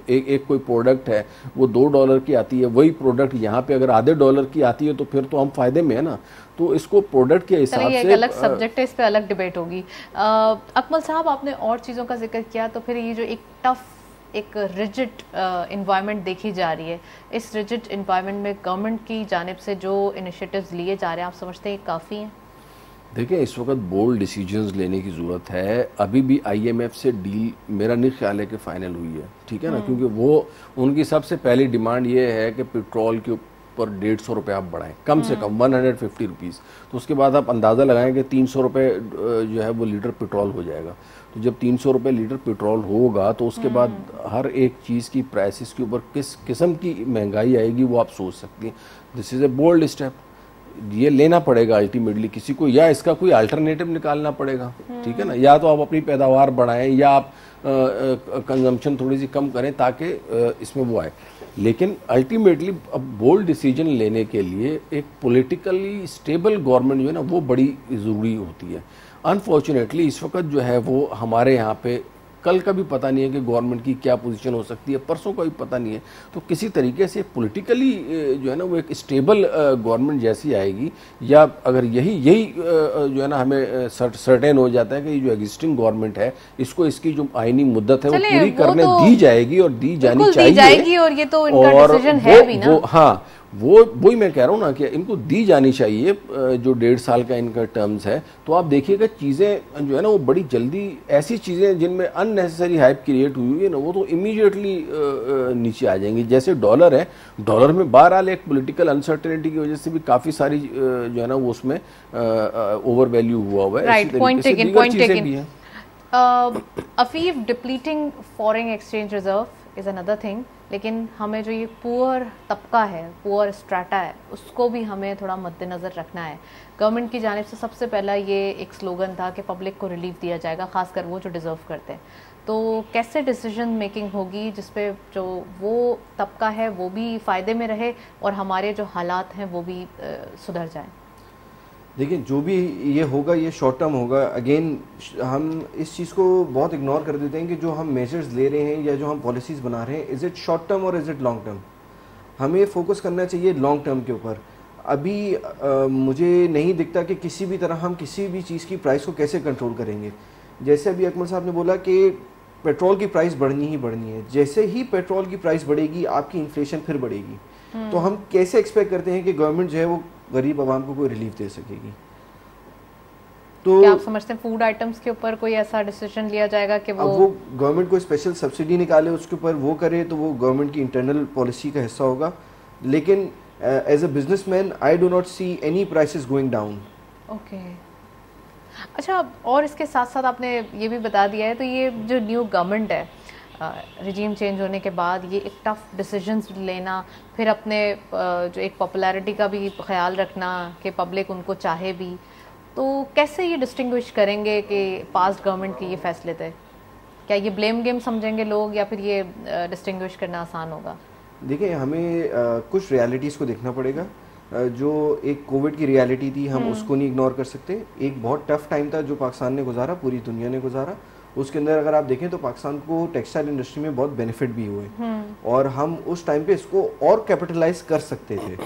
एक कोई प्रोडक्ट है वो $2 की आती है, वही प्रोडक्ट यहाँ पे अगर आधे $1 की आती है तो फिर तो हम फायदे में है ना। तो इसको प्रोडक्ट के हिसाब से एक अलग सब्जेक्ट है, इस पे अलग डिबेट होगी। अकमल साहब, आपने और चीज़ों का जिक्र किया, तो फिर ये जो एक टफ एक रिजिड इन्वायरमेंट देखी जा रही है, इस रिजिड इन्वायरमेंट में गवर्नमेंट की जानिब से जो इनिशिएटिव्स लिए जा रहे हैं, आप समझते हैं काफ़ी हैं? देखिए इस वक्त बोल्ड डिसीजंस लेने की ज़रूरत है। अभी भी IMF से डील मेरा नहीं ख्याल है कि फाइनल हुई है, ठीक है ना, क्योंकि वो उनकी सबसे पहली डिमांड ये है कि पेट्रोल के पर 150 रुपये आप बढ़ाएं, कम से कम 150 रुपीज़। तो उसके बाद आप अंदाज़ा लगाएं कि 300 रुपये जो है वो लीटर पेट्रोल हो जाएगा। तो जब 300 रुपये लीटर पेट्रोल होगा तो उसके बाद हर एक चीज़ की प्राइसेस के ऊपर किस किस्म की महंगाई आएगी वो आप सोच सकते हैं। This is a bold step, ये लेना पड़ेगा अल्टीमेटली किसी को, या इसका कोई अल्टरनेटिव निकालना पड़ेगा, ठीक है ना। या तो आप अपनी पैदावार बढ़ाएं या आप कंजम्पशन थोड़ी सी कम करें ताकि इसमें वो आए। लेकिन अल्टीमेटली अब बोल्ड डिसीजन लेने के लिए एक पॉलिटिकली स्टेबल गवर्नमेंट जो है ना वो बड़ी ज़रूरी होती है। अनफॉर्चुनेटली इस वक्त जो है वो हमारे यहाँ पे कल का भी पता नहीं है कि गवर्नमेंट की क्या पोजीशन हो सकती है, परसों का भी पता नहीं है। तो किसी तरीके से पॉलिटिकली जो है ना वो एक स्टेबल गवर्नमेंट जैसी आएगी, या अगर यही जो है ना हमें सर्टेन हो जाता है कि जो एग्जिस्टिंग गवर्नमेंट है इसको इसकी जो आईनी मुद्दत है वो पूरी करने दी जाएगी और दी जानी चाहिए, और ये तो इनका डिसीजन है भी ना। हाँ वही मैं कह रहा हूँ ना कि इनको दी जानी चाहिए जो 1.5 साल का इनका टर्म्स है। तो आप देखिएगा चीज़ें जो है ना वो बड़ी जल्दी, ऐसी चीज़ें जिनमें अननेसेसरी हाइप क्रिएट हुई है ना वो तो इमीडिएटली नीचे आ जाएंगी। जैसे डॉलर है, डॉलर में बहरहाल एक पॉलिटिकल अनसर्टेनिटी की वजह से भी काफ़ी सारी जो है ना वो उसमें ओवर वैल्यू हुआ है। Right, point taken. Afif depleting foreign exchange reserve is another thing, लेकिन हमें जो ये पुअर तबका है, पुअर स्ट्राटा है, उसको भी हमें थोड़ा मद्देनज़र रखना है। गवर्नमेंट की जानिब से सबसे पहला ये एक स्लोगन था कि पब्लिक को रिलीफ दिया जाएगा, खासकर वो जो डिज़र्व करते हैं। तो कैसे डिसीजन मेकिंग होगी जिसपे जो वो तबका है वो भी फ़ायदे में रहे और हमारे जो हालात हैं वो भी सुधर जाएँ? देखिए जो भी ये होगा ये शॉर्ट टर्म होगा। अगेन हम इस चीज़ को बहुत इग्नोर कर देते हैं कि जो हम मेजर्स ले रहे हैं या जो हम पॉलिसीज़ बना रहे हैं, इज़ इट शॉर्ट टर्म और इज़ इट लॉन्ग टर्म। हमें फोकस करना चाहिए लॉन्ग टर्म के ऊपर। अभी मुझे नहीं दिखता कि किसी भी तरह हम किसी भी चीज़ की प्राइस को कैसे कंट्रोल करेंगे। जैसे अभी अकमल साहब ने बोला कि पेट्रोल की प्राइस बढ़नी ही बढ़नी है, जैसे ही पेट्रोल की प्राइस बढ़ेगी आपकी इन्फ्लेशन फिर बढ़ेगी। तो हम कैसे एक्सपेक्ट करते हैं कि गवर्नमेंट जो है वो गरीब आवाम को कोई रिलीफ दे सकेगी? तो क्या आप समझते हैं फूड आइटम्स के ऊपर कोई ऐसा डिसीजन लिया जाएगा कि वो गवर्नमेंट कोई स्पेशल सब्सिडी निकाले उसके ऊपर वो करे, तो वो गवर्नमेंट की इंटरनल पॉलिसी का हिस्सा होगा। लेकिन as a businessman I do not see any prices going down. Okay, अच्छा, और इसके साथ साथ आपने ये भी बता दिया है, तो ये जो न्यू गवर्नमेंट है, रिजीम चेंज होने के बाद ये एक टफ डिसीजंस लेना, फिर अपने जो एक पॉपुलैरिटी का भी ख्याल रखना कि पब्लिक उनको चाहे भी, तो कैसे ये डिस्टिंग्विश करेंगे कि पास्ट गवर्नमेंट के ये फैसले थे? क्या ये ब्लेम गेम समझेंगे लोग या फिर ये डिस्टिंग्विश करना आसान होगा? देखिए हमें कुछ रियलिटीज़ को देखना पड़ेगा। जो एक कोविड की रियलिटी थी हम उसको नहीं इग्नोर कर सकते। एक बहुत टफ टाइम था जो पाकिस्तान ने गुजारा, पूरी दुनिया ने गुजारा, उसके अंदर अगर आप देखें तो पाकिस्तान को टेक्सटाइल इंडस्ट्री में बहुत बेनिफिट भी हुए और हम उस टाइम पे इसको और कैपिटलाइज कर सकते थे।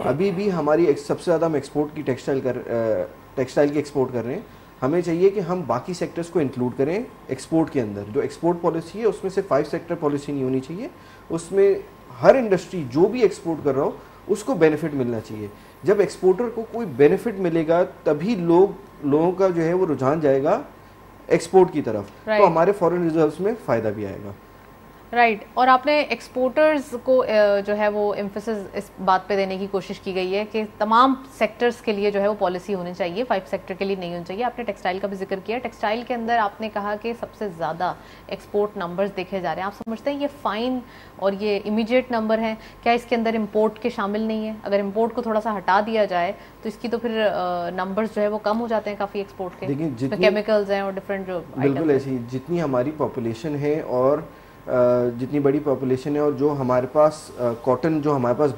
अभी भी हमारी सबसे ज़्यादा हम एक्सपोर्ट की टेक्सटाइल की एक्सपोर्ट कर रहे हैं। हमें चाहिए कि हम बाकी सेक्टर्स को इंक्लूड करें एक्सपोर्ट के अंदर। जो एक्सपोर्ट पॉलिसी है उसमें से 5 सेक्टर पॉलिसी नहीं होनी चाहिए, उसमें हर इंडस्ट्री जो भी एक्सपोर्ट कर रहा हो उसको बेनिफिट मिलना चाहिए। जब एक्सपोर्टर को कोई बेनिफिट मिलेगा तभी लोगों का जो है वो रुझान जाएगा एक्सपोर्ट की तरफ, तो हमारे फॉरेन रिजर्व्स में फ़ायदा भी आएगा। राइट और आपने एक्सपोर्टर्स को जो है वो एम्फेसिस इस बात पे देने की कोशिश की गई है कि तमाम सेक्टर्स के लिए जो है वो पॉलिसी होनी चाहिए, 5 सेक्टर के लिए नहीं होनी चाहिए। आपने टेक्सटाइल का भी जिक्र किया, टेक्सटाइल के अंदर आपने कहा कि सबसे ज़्यादा एक्सपोर्ट नंबर्स देखे जा रहे हैं। आप समझते हैं ये फ़ाइन और ये इमीडिएट नंबर हैं, क्या इसके अंदर इम्पोर्ट के शामिल नहीं है? अगर इम्पोर्ट को थोड़ा सा हटा दिया जाए तो इसकी तो फिर नंबर्स जो है वो कम हो जाते हैं काफ़ी एक्सपोर्ट के, जितने केमिकल्स हैं और डिफरेंट जो बिल्कुल ऐसी जितनी हमारी पॉपुलेशन है और जितनी बड़ी पॉपुलेशन है और जो हमारे पास कॉटन जो हमारे पास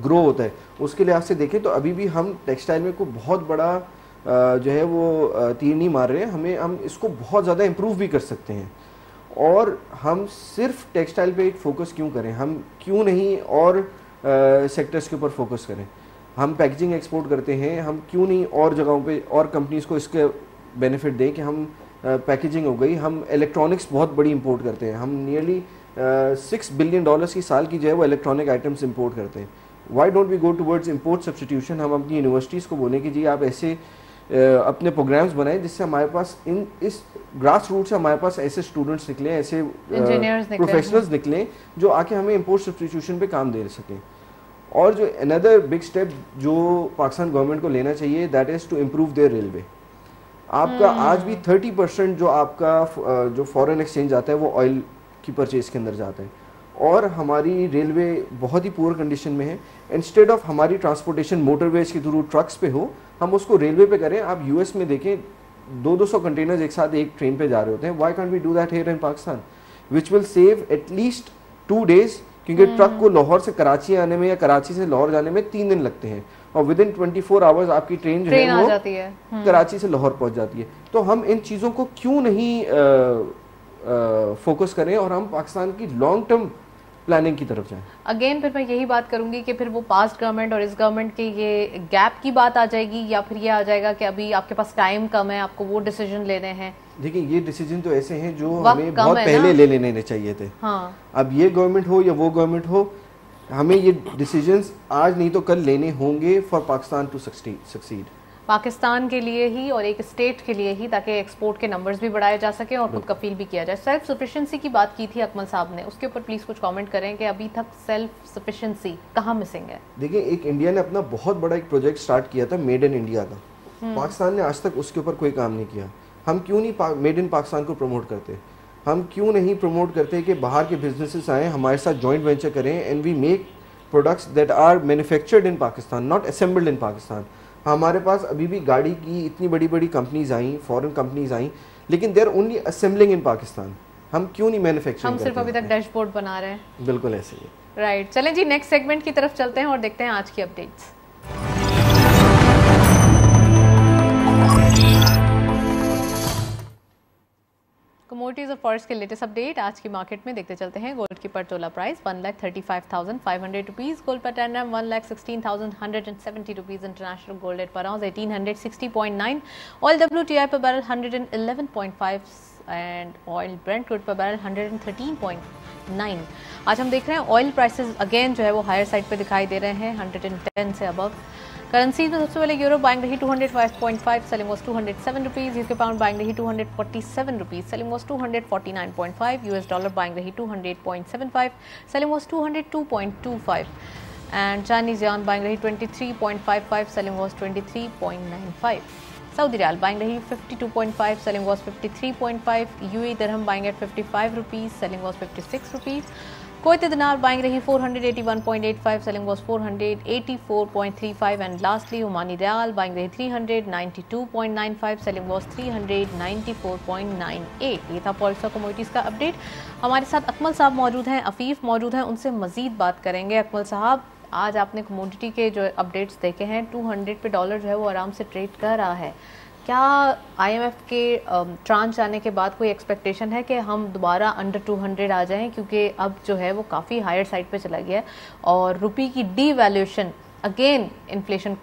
ग्रो होता है उसके लिहाज से देखें तो अभी भी हम टेक्सटाइल में कोई बहुत बड़ा जो है वो तीर नहीं मार रहे हैं। हम इसको बहुत ज़्यादा इम्प्रूव भी कर सकते हैं और हम सिर्फ टेक्सटाइल पे फोकस क्यों करें, हम क्यों नहीं और सेक्टर्स के ऊपर फोकस करें। हम पैकेजिंग एक्सपोर्ट करते हैं, हम क्यों नहीं और जगहों पे और कंपनीज़ को इसके बेनिफिट दें कि हम पैकेजिंग हो गई, हम इलेक्ट्रॉनिक्स बहुत बड़ी इंपोर्ट करते हैं। हम नियरली $6 बिलियन की साल की जो है वो इलेक्ट्रॉनिक आइटम्स इंपोर्ट करते हैं। Why don't we go towards import substitution. हम अपनी यूनिवर्सिटीज़ को बोलें कि जी आप ऐसे अपने प्रोग्राम्स बनाएं जिससे हमारे पास इस ग्रास रूट से हमारे पास ऐसे स्टूडेंट्स निकलें, ऐसे प्रोफेशनल्स निकलें जो आके हमें इंपोर्ट सब्स्टिट्यूशन पे काम दे सकें। और जो अनदर बिग स्टेप जो पाकिस्तान गवर्नमेंट को लेना चाहिए that is to improve their railway. आपका आज भी 30% जो आपका जो फॉरेन एक्सचेंज आता है वो ऑयल की परचेज के अंदर जाता है और हमारी रेलवे बहुत ही पुअर कंडीशन में है। इंस्टेड ऑफ हमारी ट्रांसपोर्टेशन मोटरवेज के थ्रू ट्रक्स पे हो, हम उसको रेलवे पे करें। आप यूएस में देखें 200 कंटेनर्स एक साथ एक ट्रेन पे जा रहे होते हैं। Why can't we do that here in Pakistan which will save at least 2 days, क्योंकि ट्रक को लाहौर से कराची आने में या कराची से लाहौर जाने में 3 दिन लगते हैं और विद इन 24 आवर्स आपकी ट्रेन जो है वो कराची से लाहौर पहुंच जाती है। तो हम इन चीज़ों को क्यों नहीं फोकस करें और हम पाकिस्तान की लॉन्ग टर्म प्लानिंग की तरफ जाएं। अगेन फिर मैं यही बात करूंगी कि फिर वो पास्ट गवर्नमेंट और इस गवर्नमेंट के ये गैप की बात आ जाएगी या फिर ये आ जाएगा कि अभी आपके पास टाइम कम है, आपको वो डिसीजन लेने हैं। देखिए ये डिसीजन तो ऐसे हैं जो हमें बहुत पहले ले लेने चाहिए थे। हाँ। अब ये गवर्नमेंट हो या वो गवर्नमेंट हो, हमें ये डिसीजंस आज नहीं तो कल लेने होंगे for Pakistan to succeed. Pakistan के लिए ही और एक स्टेट के लिए ही, ताकि एक्सपोर्ट के नंबर्स भी बढ़ाए जा सके और खुद कफील भी किया जाए। सेल्फ सफिशिएंसी की बात की थी अकमल साहब ने, उसके ऊपर प्लीज कुछ कमेंट करें कि अभी तक सेल्फ सफिशिएंसी कहाँ मिसिंग है। देखिए एक इंडिया ने अपना बहुत बड़ा एक प्रोजेक्ट स्टार्ट किया था मेड इन इंडिया का, पाकिस्तान ने आज तक उसके ऊपर कोई काम नहीं किया। हम क्यों नहीं मेड इन पाकिस्तान को प्रमोट करते? हम क्यों नहीं प्रमोट करते कि बाहर के बिजनेसेस आए हमारे साथ जॉइंट वेंचर करें and we make products that are manufactured in Pakistan, not assembled in Pakistan. हमारे पास अभी भी गाड़ी की इतनी बड़ी बड़ी कंपनीज आई, फॉरेन कंपनीज आई, लेकिन they are only assembling in Pakistan. हम क्यों नहीं मैन्युफैक्चरिंग? हम सिर्फ अभी तक डैशबोर्ड बना रहे हैं। बिल्कुल ऐसे ही। राइट, चलें जी नेक्स्ट सेगमेंट की तरफ चलते हैं और देखते हैं आज की अपडेट्स। कमोडिटीज और फॉरेक्स के लेटेस्ट अपडेट आज की मार्केट में देखते चलते हैं। गोल्ड की पर तोला प्राइस 1,35,500 रुपीज़, गोल्ड पर 10 ग्राम 1,16,170 रुपीज़, इंटरनेशनल गोल्ड रेट पर 1860.9, ऑयल WTI पर barrel 111.5 and oil Brent crude पर बैरल 113.9। आज हम देख रहे हैं ऑयल प्राइसेस अगेन जो है वो हायर साइड पे दिखाई दे रहे हैं 110 से अबव। करेंसी में सबसे पहले यूरो बाइंग रही 205.5, selling was 207 rupees. UK pound buying रही 247 rupees, selling was 249.5। US dollar buying रही 200.75, selling was 202.25 and Chinese yuan buying रही 23.55, selling was 23.95। Saudi riyal buying रही 52.5, selling was 53.5। UAE dirham buying at 55 rupees, selling was 56 rupees. Kuwaiti dinar buying रही 481.85, selling was 484.35 and lastly Omani riyal buying रही 392.95, selling was 394.98। ये था policy commodities का update. हमारे साथ अकमल साहब मौजूद हैं, अफीफ मौजूद हैं, उनसे मजीद बात करेंगे। अकमल साहब, आज आपने कमोडिटी के जो अपडेट्स देखे हैं 200 पे डॉलर जो है वो आराम से ट्रेड कर रहा है, क्या IMF के ट्रांच आने के बाद कोई एक्सपेक्टेशन है कि हम दोबारा अंडर 200 आ जाएं, क्योंकि अब जो है वो काफ़ी हायर साइड पे चला गया है और रुपये की डीवैल्यूएशन अगेन इन्फ्लेशन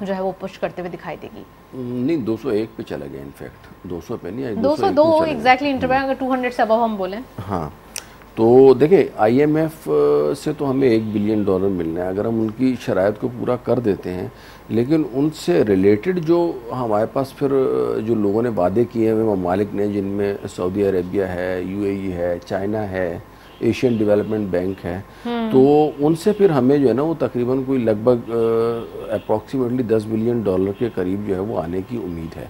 जो है वो पुश करते हुए दिखाई देगी? नहीं, 201 पे चला गया, इनफैक्ट 200 पे नहीं, 202 एग्जैक्टली इंटरवैल, अगर 200 से अबव हम बोलें। हाँ, तो देखिए IMF से तो हमें $1 बिलियन मिलना है अगर हम उनकी शराइत को पूरा कर देते हैं, लेकिन उनसे रिलेटेड जो हमारे पास फिर जो लोगों ने वादे किए हैं ममालिक ने, जिनमें सऊदी अरेबिया है, UAE है, चाइना है, एशियन डेवलपमेंट बैंक है, तो उनसे फिर हमें जो है ना वो तकरीबन कोई लगभग अप्रॉक्सीमेटली $10 बिलियन के करीब जो है वो आने की उम्मीद है।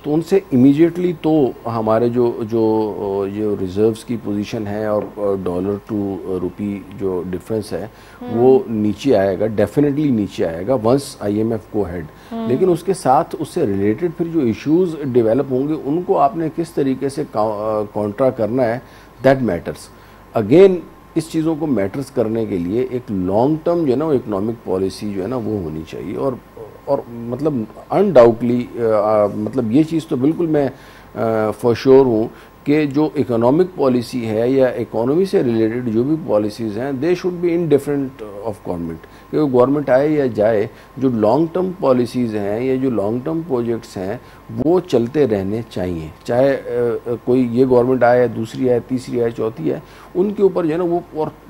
तो उनसे इमीडिएटली तो हमारे जो रिजर्व्स की पोजीशन है और डॉलर टू रुपी जो डिफरेंस है वो नीचे आएगा, डेफिनेटली नीचे आएगा वंस IMF को हेड। लेकिन उसके साथ उससे रिलेटेड फिर जो इश्यूज डेवलप होंगे उनको आपने किस तरीके से काउंटर करना है, दैट मैटर्स। अगेन इस चीज़ों को मैटर्स करने के लिए एक लॉन्ग टर्म जो है ना वो इकोनॉमिक पॉलिसी जो है ना वो होनी चाहिए। और मतलब अनडाउटली मतलब ये चीज़ तो बिल्कुल मैं फॉर श्योर हूँ कि जो इकोनॉमिक पॉलिसी है या इकोनॉमी से रिलेटेड जो भी पॉलिसीज़ हैं they should be indifferent of government, क्योंकि गवर्नमेंट आए या जाए जो लॉन्ग टर्म पॉलिसीज़ हैं या जो लॉन्ग टर्म प्रोजेक्ट्स हैं वो चलते रहने चाहिए, चाहे कोई ये गवर्नमेंट आए, दूसरी आए, तीसरी आए, चौथी आए, उनके ऊपर जो है ना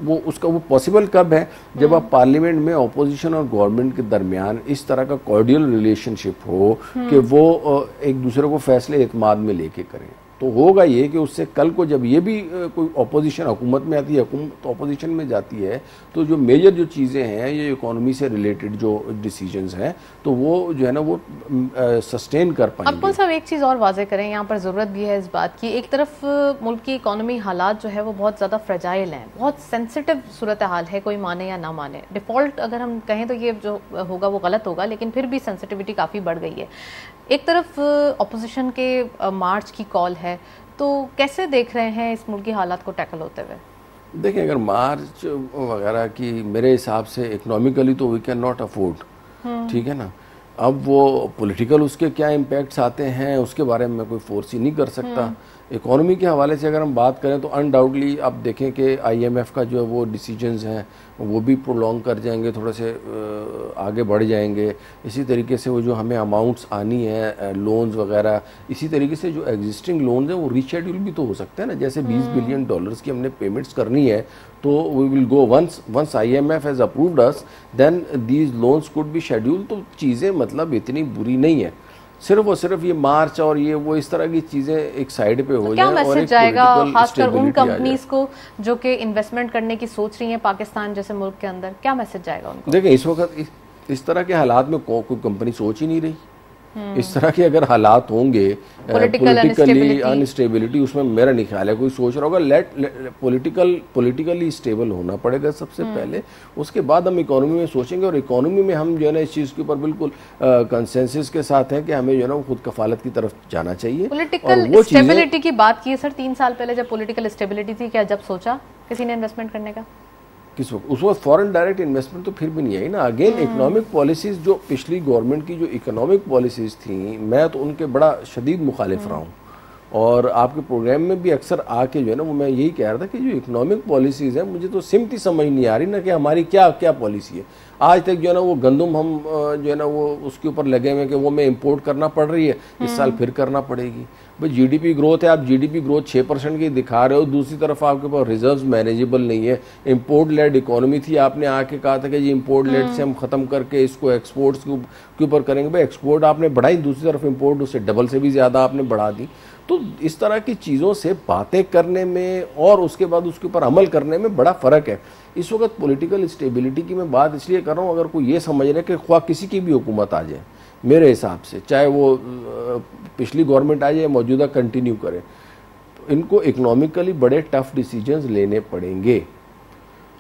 वो उसका वो पॉसिबल कब है जब आप पार्लियामेंट में अपोजिशन और गवर्नमेंट के दरमियान इस तरह का कॉर्डियल रिलेशनशिप हो कि वो एक दूसरे को फैसले एतमाद में लेके करें। तो होगा ये कि उससे कल को जब ये भी कोई अपोजिशन हुकूमत में आती है, हुकूमत अपोजिशन में जाती है, तो जो मेजर जो चीज़ें हैं ये इकोनॉमी से रिलेटेड जो डिसीजंस हैं तो वो जो है ना वो सस्टेन कर पाएंगे। अब साहब एक चीज़ और वाजे करें, यहाँ पर ज़रूरत भी है इस बात की। एक तरफ मुल्क की इकोनॉमी हालात जो है वो बहुत ज़्यादा फ्रेजाइल हैं, बहुत सेंसिटिव सूरत हाल है, कोई माने या ना माने। डिफ़ॉल्ट अगर हम कहें तो ये जो होगा वो गलत होगा, लेकिन फिर भी सेंसिटिविटी काफ़ी बढ़ गई है। एक तरफ अपोजिशन के मार्च की कॉल है, तो कैसे देख रहे हैं इस मुल्क की हालात को टैकल होते हुए? देखिए, अगर मार्च वगैरह की मेरे हिसाब से इकोनॉमिकली तो वी कैन नॉट अफोर्ड, ठीक है ना। अब वो पॉलिटिकल उसके क्या इम्पैक्ट्स आते हैं उसके बारे में मैं कोई फोर्स ही नहीं कर सकता। इकोनॉमी के हवाले से अगर हम बात करें तो अनडाउटली आप देखें कि IMF का जो है वो डिसीजंस हैं वो भी प्रोलॉन्ग कर जाएंगे, थोड़े से आगे बढ़ जाएंगे। इसी तरीके से वो जो हमें अमाउंट्स आनी है लोन्स वगैरह, इसी तरीके से जो एग्जिस्टिंग लोन्स हैं वो रीशेड्यूल भी तो हो सकते हैं ना। जैसे $20 बिलियन की हमने पेमेंट्स करनी है तो we will go once IMF has approved us then these loans could be schedule. तो चीज़ें मतलब इतनी बुरी नहीं है, सिर्फ और सिर्फ ये मार्च और ये वो इस तरह की चीजें एक साइड पे हो जाए और एक जाएगा खासकर उन कंपनीज को जो कि इन्वेस्टमेंट करने की सोच रही हैं पाकिस्तान जैसे मुल्क के अंदर, क्या मैसेज जाएगा उनको? देखिए, इस वक्त इस तरह के हालात में कोई कंपनी सोच ही नहीं रही। इस तरह के अगर हालात होंगे पॉलिटिकली अनस्टेबिलिटी, उसमें मेरा नहीं ख्याल है कोई सोच रहा होगा। पॉलिटिकली स्टेबल होना पड़ेगा सबसे पहले, उसके बाद हम इकोनॉमी में सोचेंगे। और इकोनॉमी में हम जो है ना इस चीज़ के ऊपर बिल्कुल कंसेंसस के साथ है कि हमें जो है ना खुद कफालत की तरफ जाना चाहिए। पॉलिटिकल स्टेबिलिटी की बात की है सर, 3 साल पहले जब पॉलिटिकल स्टेबिलिटी थी, क्या जब सोचा किसी ने इन्वेस्टमेंट करने का? किस वक्त? उस वक्त फॉरेन डायरेक्ट इन्वेस्टमेंट तो फिर भी नहीं आई ना। अगेन इकोनॉमिक पॉलिसीज़ जो पिछली गवर्नमेंट की जो इकोनॉमिक पॉलिसीज़ थी, मैं तो उनके बड़ा शदीद मुखालिफ रहा हूँ। और आपके प्रोग्राम में भी अक्सर आके जो है ना वो मैं यही कह रहा था कि जो इकोनॉमिक पॉलिसीज़ हैं मुझे तो सिमती समझ नहीं आ रही ना कि हमारी क्या क्या पॉलिसी है। आज तक जो है ना वो गंदम हम जो है ना वो उसके ऊपर लगे हुए कि वो में इंपोर्ट करना पड़ रही है, इस साल फिर करना पड़ेगी। भाई GDP ग्रोथ है, आप GDP ग्रोथ 6% की दिखा रहे हो, दूसरी तरफ आपके पास रिजर्व्स मैनेजेबल नहीं है। इंपोर्ट लेड इकोनॉमी थी, आपने आके कहा था कि जी इंपोर्ट लेड से हम ख़त्म करके इसको एक्सपोर्ट्स के ऊपर करेंगे। भाई एक्सपोर्ट आपने बढ़ाई, दूसरी तरफ इंपोर्ट उससे डबल से भी ज़्यादा आपने बढ़ा दी। तो इस तरह की चीज़ों से बातें करने में और उसके बाद उसके ऊपर अमल करने में बड़ा फ़र्क है। इस वक्त पॉलिटिकल स्टेबिलिटी की मैं बात इसलिए कर रहा हूँ, अगर कोई ये समझ रहे कि ख्वाह किसी की भी हुकूमत आ जाए, मेरे हिसाब से चाहे वो पिछली गवर्नमेंट आ जाए मौजूदा कंटिन्यू करे, तो इनको इकोनॉमिकली बड़े टफ डिसीजंस लेने पड़ेंगे।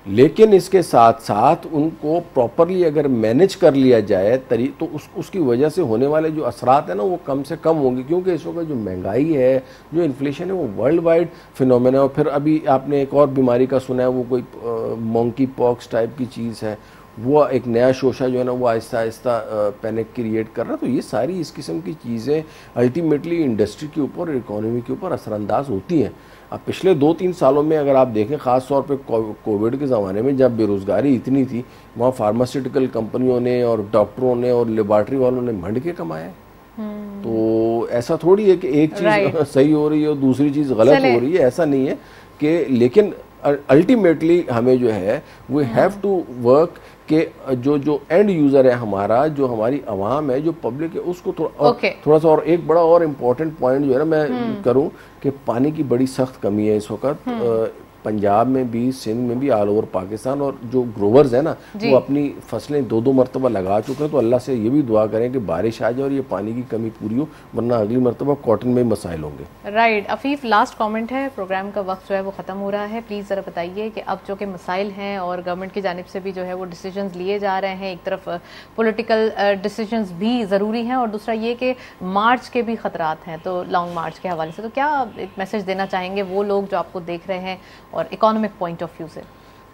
लेकिन इसके साथ साथ उनको प्रॉपरली अगर मैनेज कर लिया जाए तो उसकी वजह से होने वाले जो असरात हैं ना वो कम से कम होंगे। क्योंकि इस वक्त जो महंगाई है, जो इन्फ्लेशन है, वो वर्ल्ड वाइड फिनोमेना है। और फिर अभी आपने एक और बीमारी का सुना है, वो कोई मंकी पॉक्स टाइप की चीज़ है, वो एक नया शोशा जो है ना वो आहिस्ता आहिस्ता पैनिक क्रिएट कर रहा है। तो ये सारी इस किस्म की चीज़ें अल्टीमेटली इंडस्ट्री के ऊपर और इकोनॉमी के ऊपर असरअंदाज होती हैं। अब पिछले 2-3 सालों में अगर आप देखें, ख़ास तौर पे कोविड के ज़माने में जब बेरोज़गारी इतनी थी, वहाँ फार्मास्यूटिकल कंपनियों ने और डॉक्टरों ने और लेबॉर्ट्री वालों ने मंड के कमाया। तो ऐसा थोड़ी है कि एक चीज़ सही हो रही है और दूसरी चीज़ गलत हो रही है, ऐसा नहीं है कि, लेकिन अल्टीमेटली हमें जो है वी हैव टू वर्क कि जो एंड यूज़र है हमारा, जो हमारी आवाम है, जो पब्लिक है, उसको थोड़ा सा और एक बड़ा और इम्पोर्टेंट पॉइंट जो है ना मैं करूं कि पानी की बड़ी सख्त कमी है इस वक्त पंजाब में भी, सिंध में भी, ऑल ओवर पाकिस्तान। और जो ग्रोवर्स है ना वो अपनी फसलें 2-2 मरतबा लगा चुके हैं। तो अल्लाह से ये भी दुआ करें कि बारिश आ जाए और ये पानी की कमी पूरी हो, वरना अगली मरतबा कॉटन में मसाइल होंगे। राइट अफीफ, लास्ट कमेंट है, प्रोग्राम का वक्त जो है वो ख़त्म हो रहा है। प्लीज़ ज़रा बताइए कि अब जो कि मसाइल हैं और गवर्नमेंट की जानिब से भी जो है वो डिसीजंस लिए जा रहे हैं, एक तरफ पॉलिटिकल डिसीजंस भी ज़रूरी हैं और दूसरा ये कि मार्च के भी ख़तरात हैं, तो लॉन्ग मार्च के हवाले से तो क्या एक मैसेज देना चाहेंगे वो लोग जो आपको देख रहे हैं और इकोनॉमिक पॉइंट ऑफ व्यू से?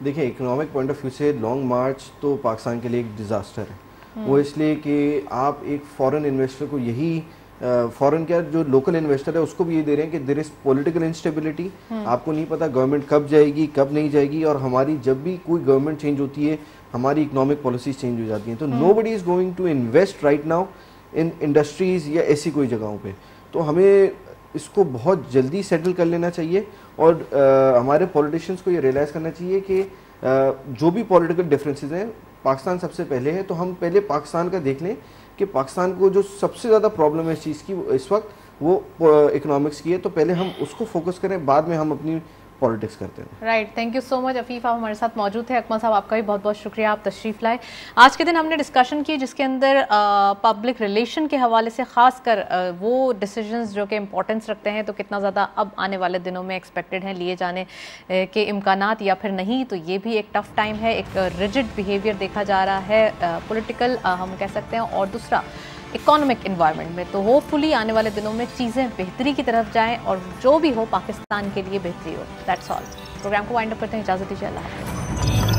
देखिए, इकोनॉमिक पॉइंट ऑफ व्यू से लॉन्ग मार्च तो पाकिस्तान के लिए एक डिज़ास्टर है। वो इसलिए कि आप एक फॉरेन इन्वेस्टर को यही फॉरेन क्या जो लोकल इन्वेस्टर है उसको भी ये दे रहे हैं कि देयर इज पॉलिटिकल इंस्टेबिलिटी, आपको नहीं पता गवर्नमेंट कब जाएगी कब नहीं जाएगी, और हमारी जब भी कोई गवर्नमेंट चेंज होती है हमारी इकोनॉमिक पॉलिसीज चेंज हो जाती हैं। तो nobody is going to invest right now in industries या ऐसी कोई जगहों पे। तो हमें इसको बहुत जल्दी सेटल कर लेना चाहिए और हमारे पॉलिटिशियंस को ये रियलाइज़ करना चाहिए कि जो भी पॉलिटिकल डिफरेंसेस हैं पाकिस्तान सबसे पहले है। तो हम पहले पाकिस्तान का देख लें कि पाकिस्तान को जो सबसे ज़्यादा प्रॉब्लम है इस चीज़ की इस वक्त वो इकोनॉमिक्स की है। तो पहले हम उसको फोकस करें, बाद में हम अपनी पॉलिटिक्स करते हैं। Right, thank you so much Afif, आप हमारे साथ मौजूद थे। अकमल साहब आपका भी बहुत बहुत शुक्रिया, आप तशरीफ़ लाए। आज के दिन हमने डिस्कशन की जिसके अंदर पब्लिक रिलेशन के हवाले से ख़ासकर वो डिसीजंस जो कि इम्पोर्टेंस रखते हैं तो कितना ज़्यादा अब आने वाले दिनों में एक्सपेक्टेड हैं लिए जाने के इम्कानात या फिर नहीं, तो ये भी एक टफ़ टाइम है। एक रिजिड बिहेवियर देखा जा रहा है पॉलिटिकल हम कह सकते हैं, और दूसरा इकोनॉमिक इन्वायरमेंट में। तो होपफुली आने वाले दिनों में चीज़ें बेहतरी की तरफ जाएं और जो भी हो पाकिस्तान के लिए बेहतरी हो। That's all. प्रोग्राम को वाइंड अप करते हैं, इजाज़त दीजिए, अल्लाह हाफ़िज़।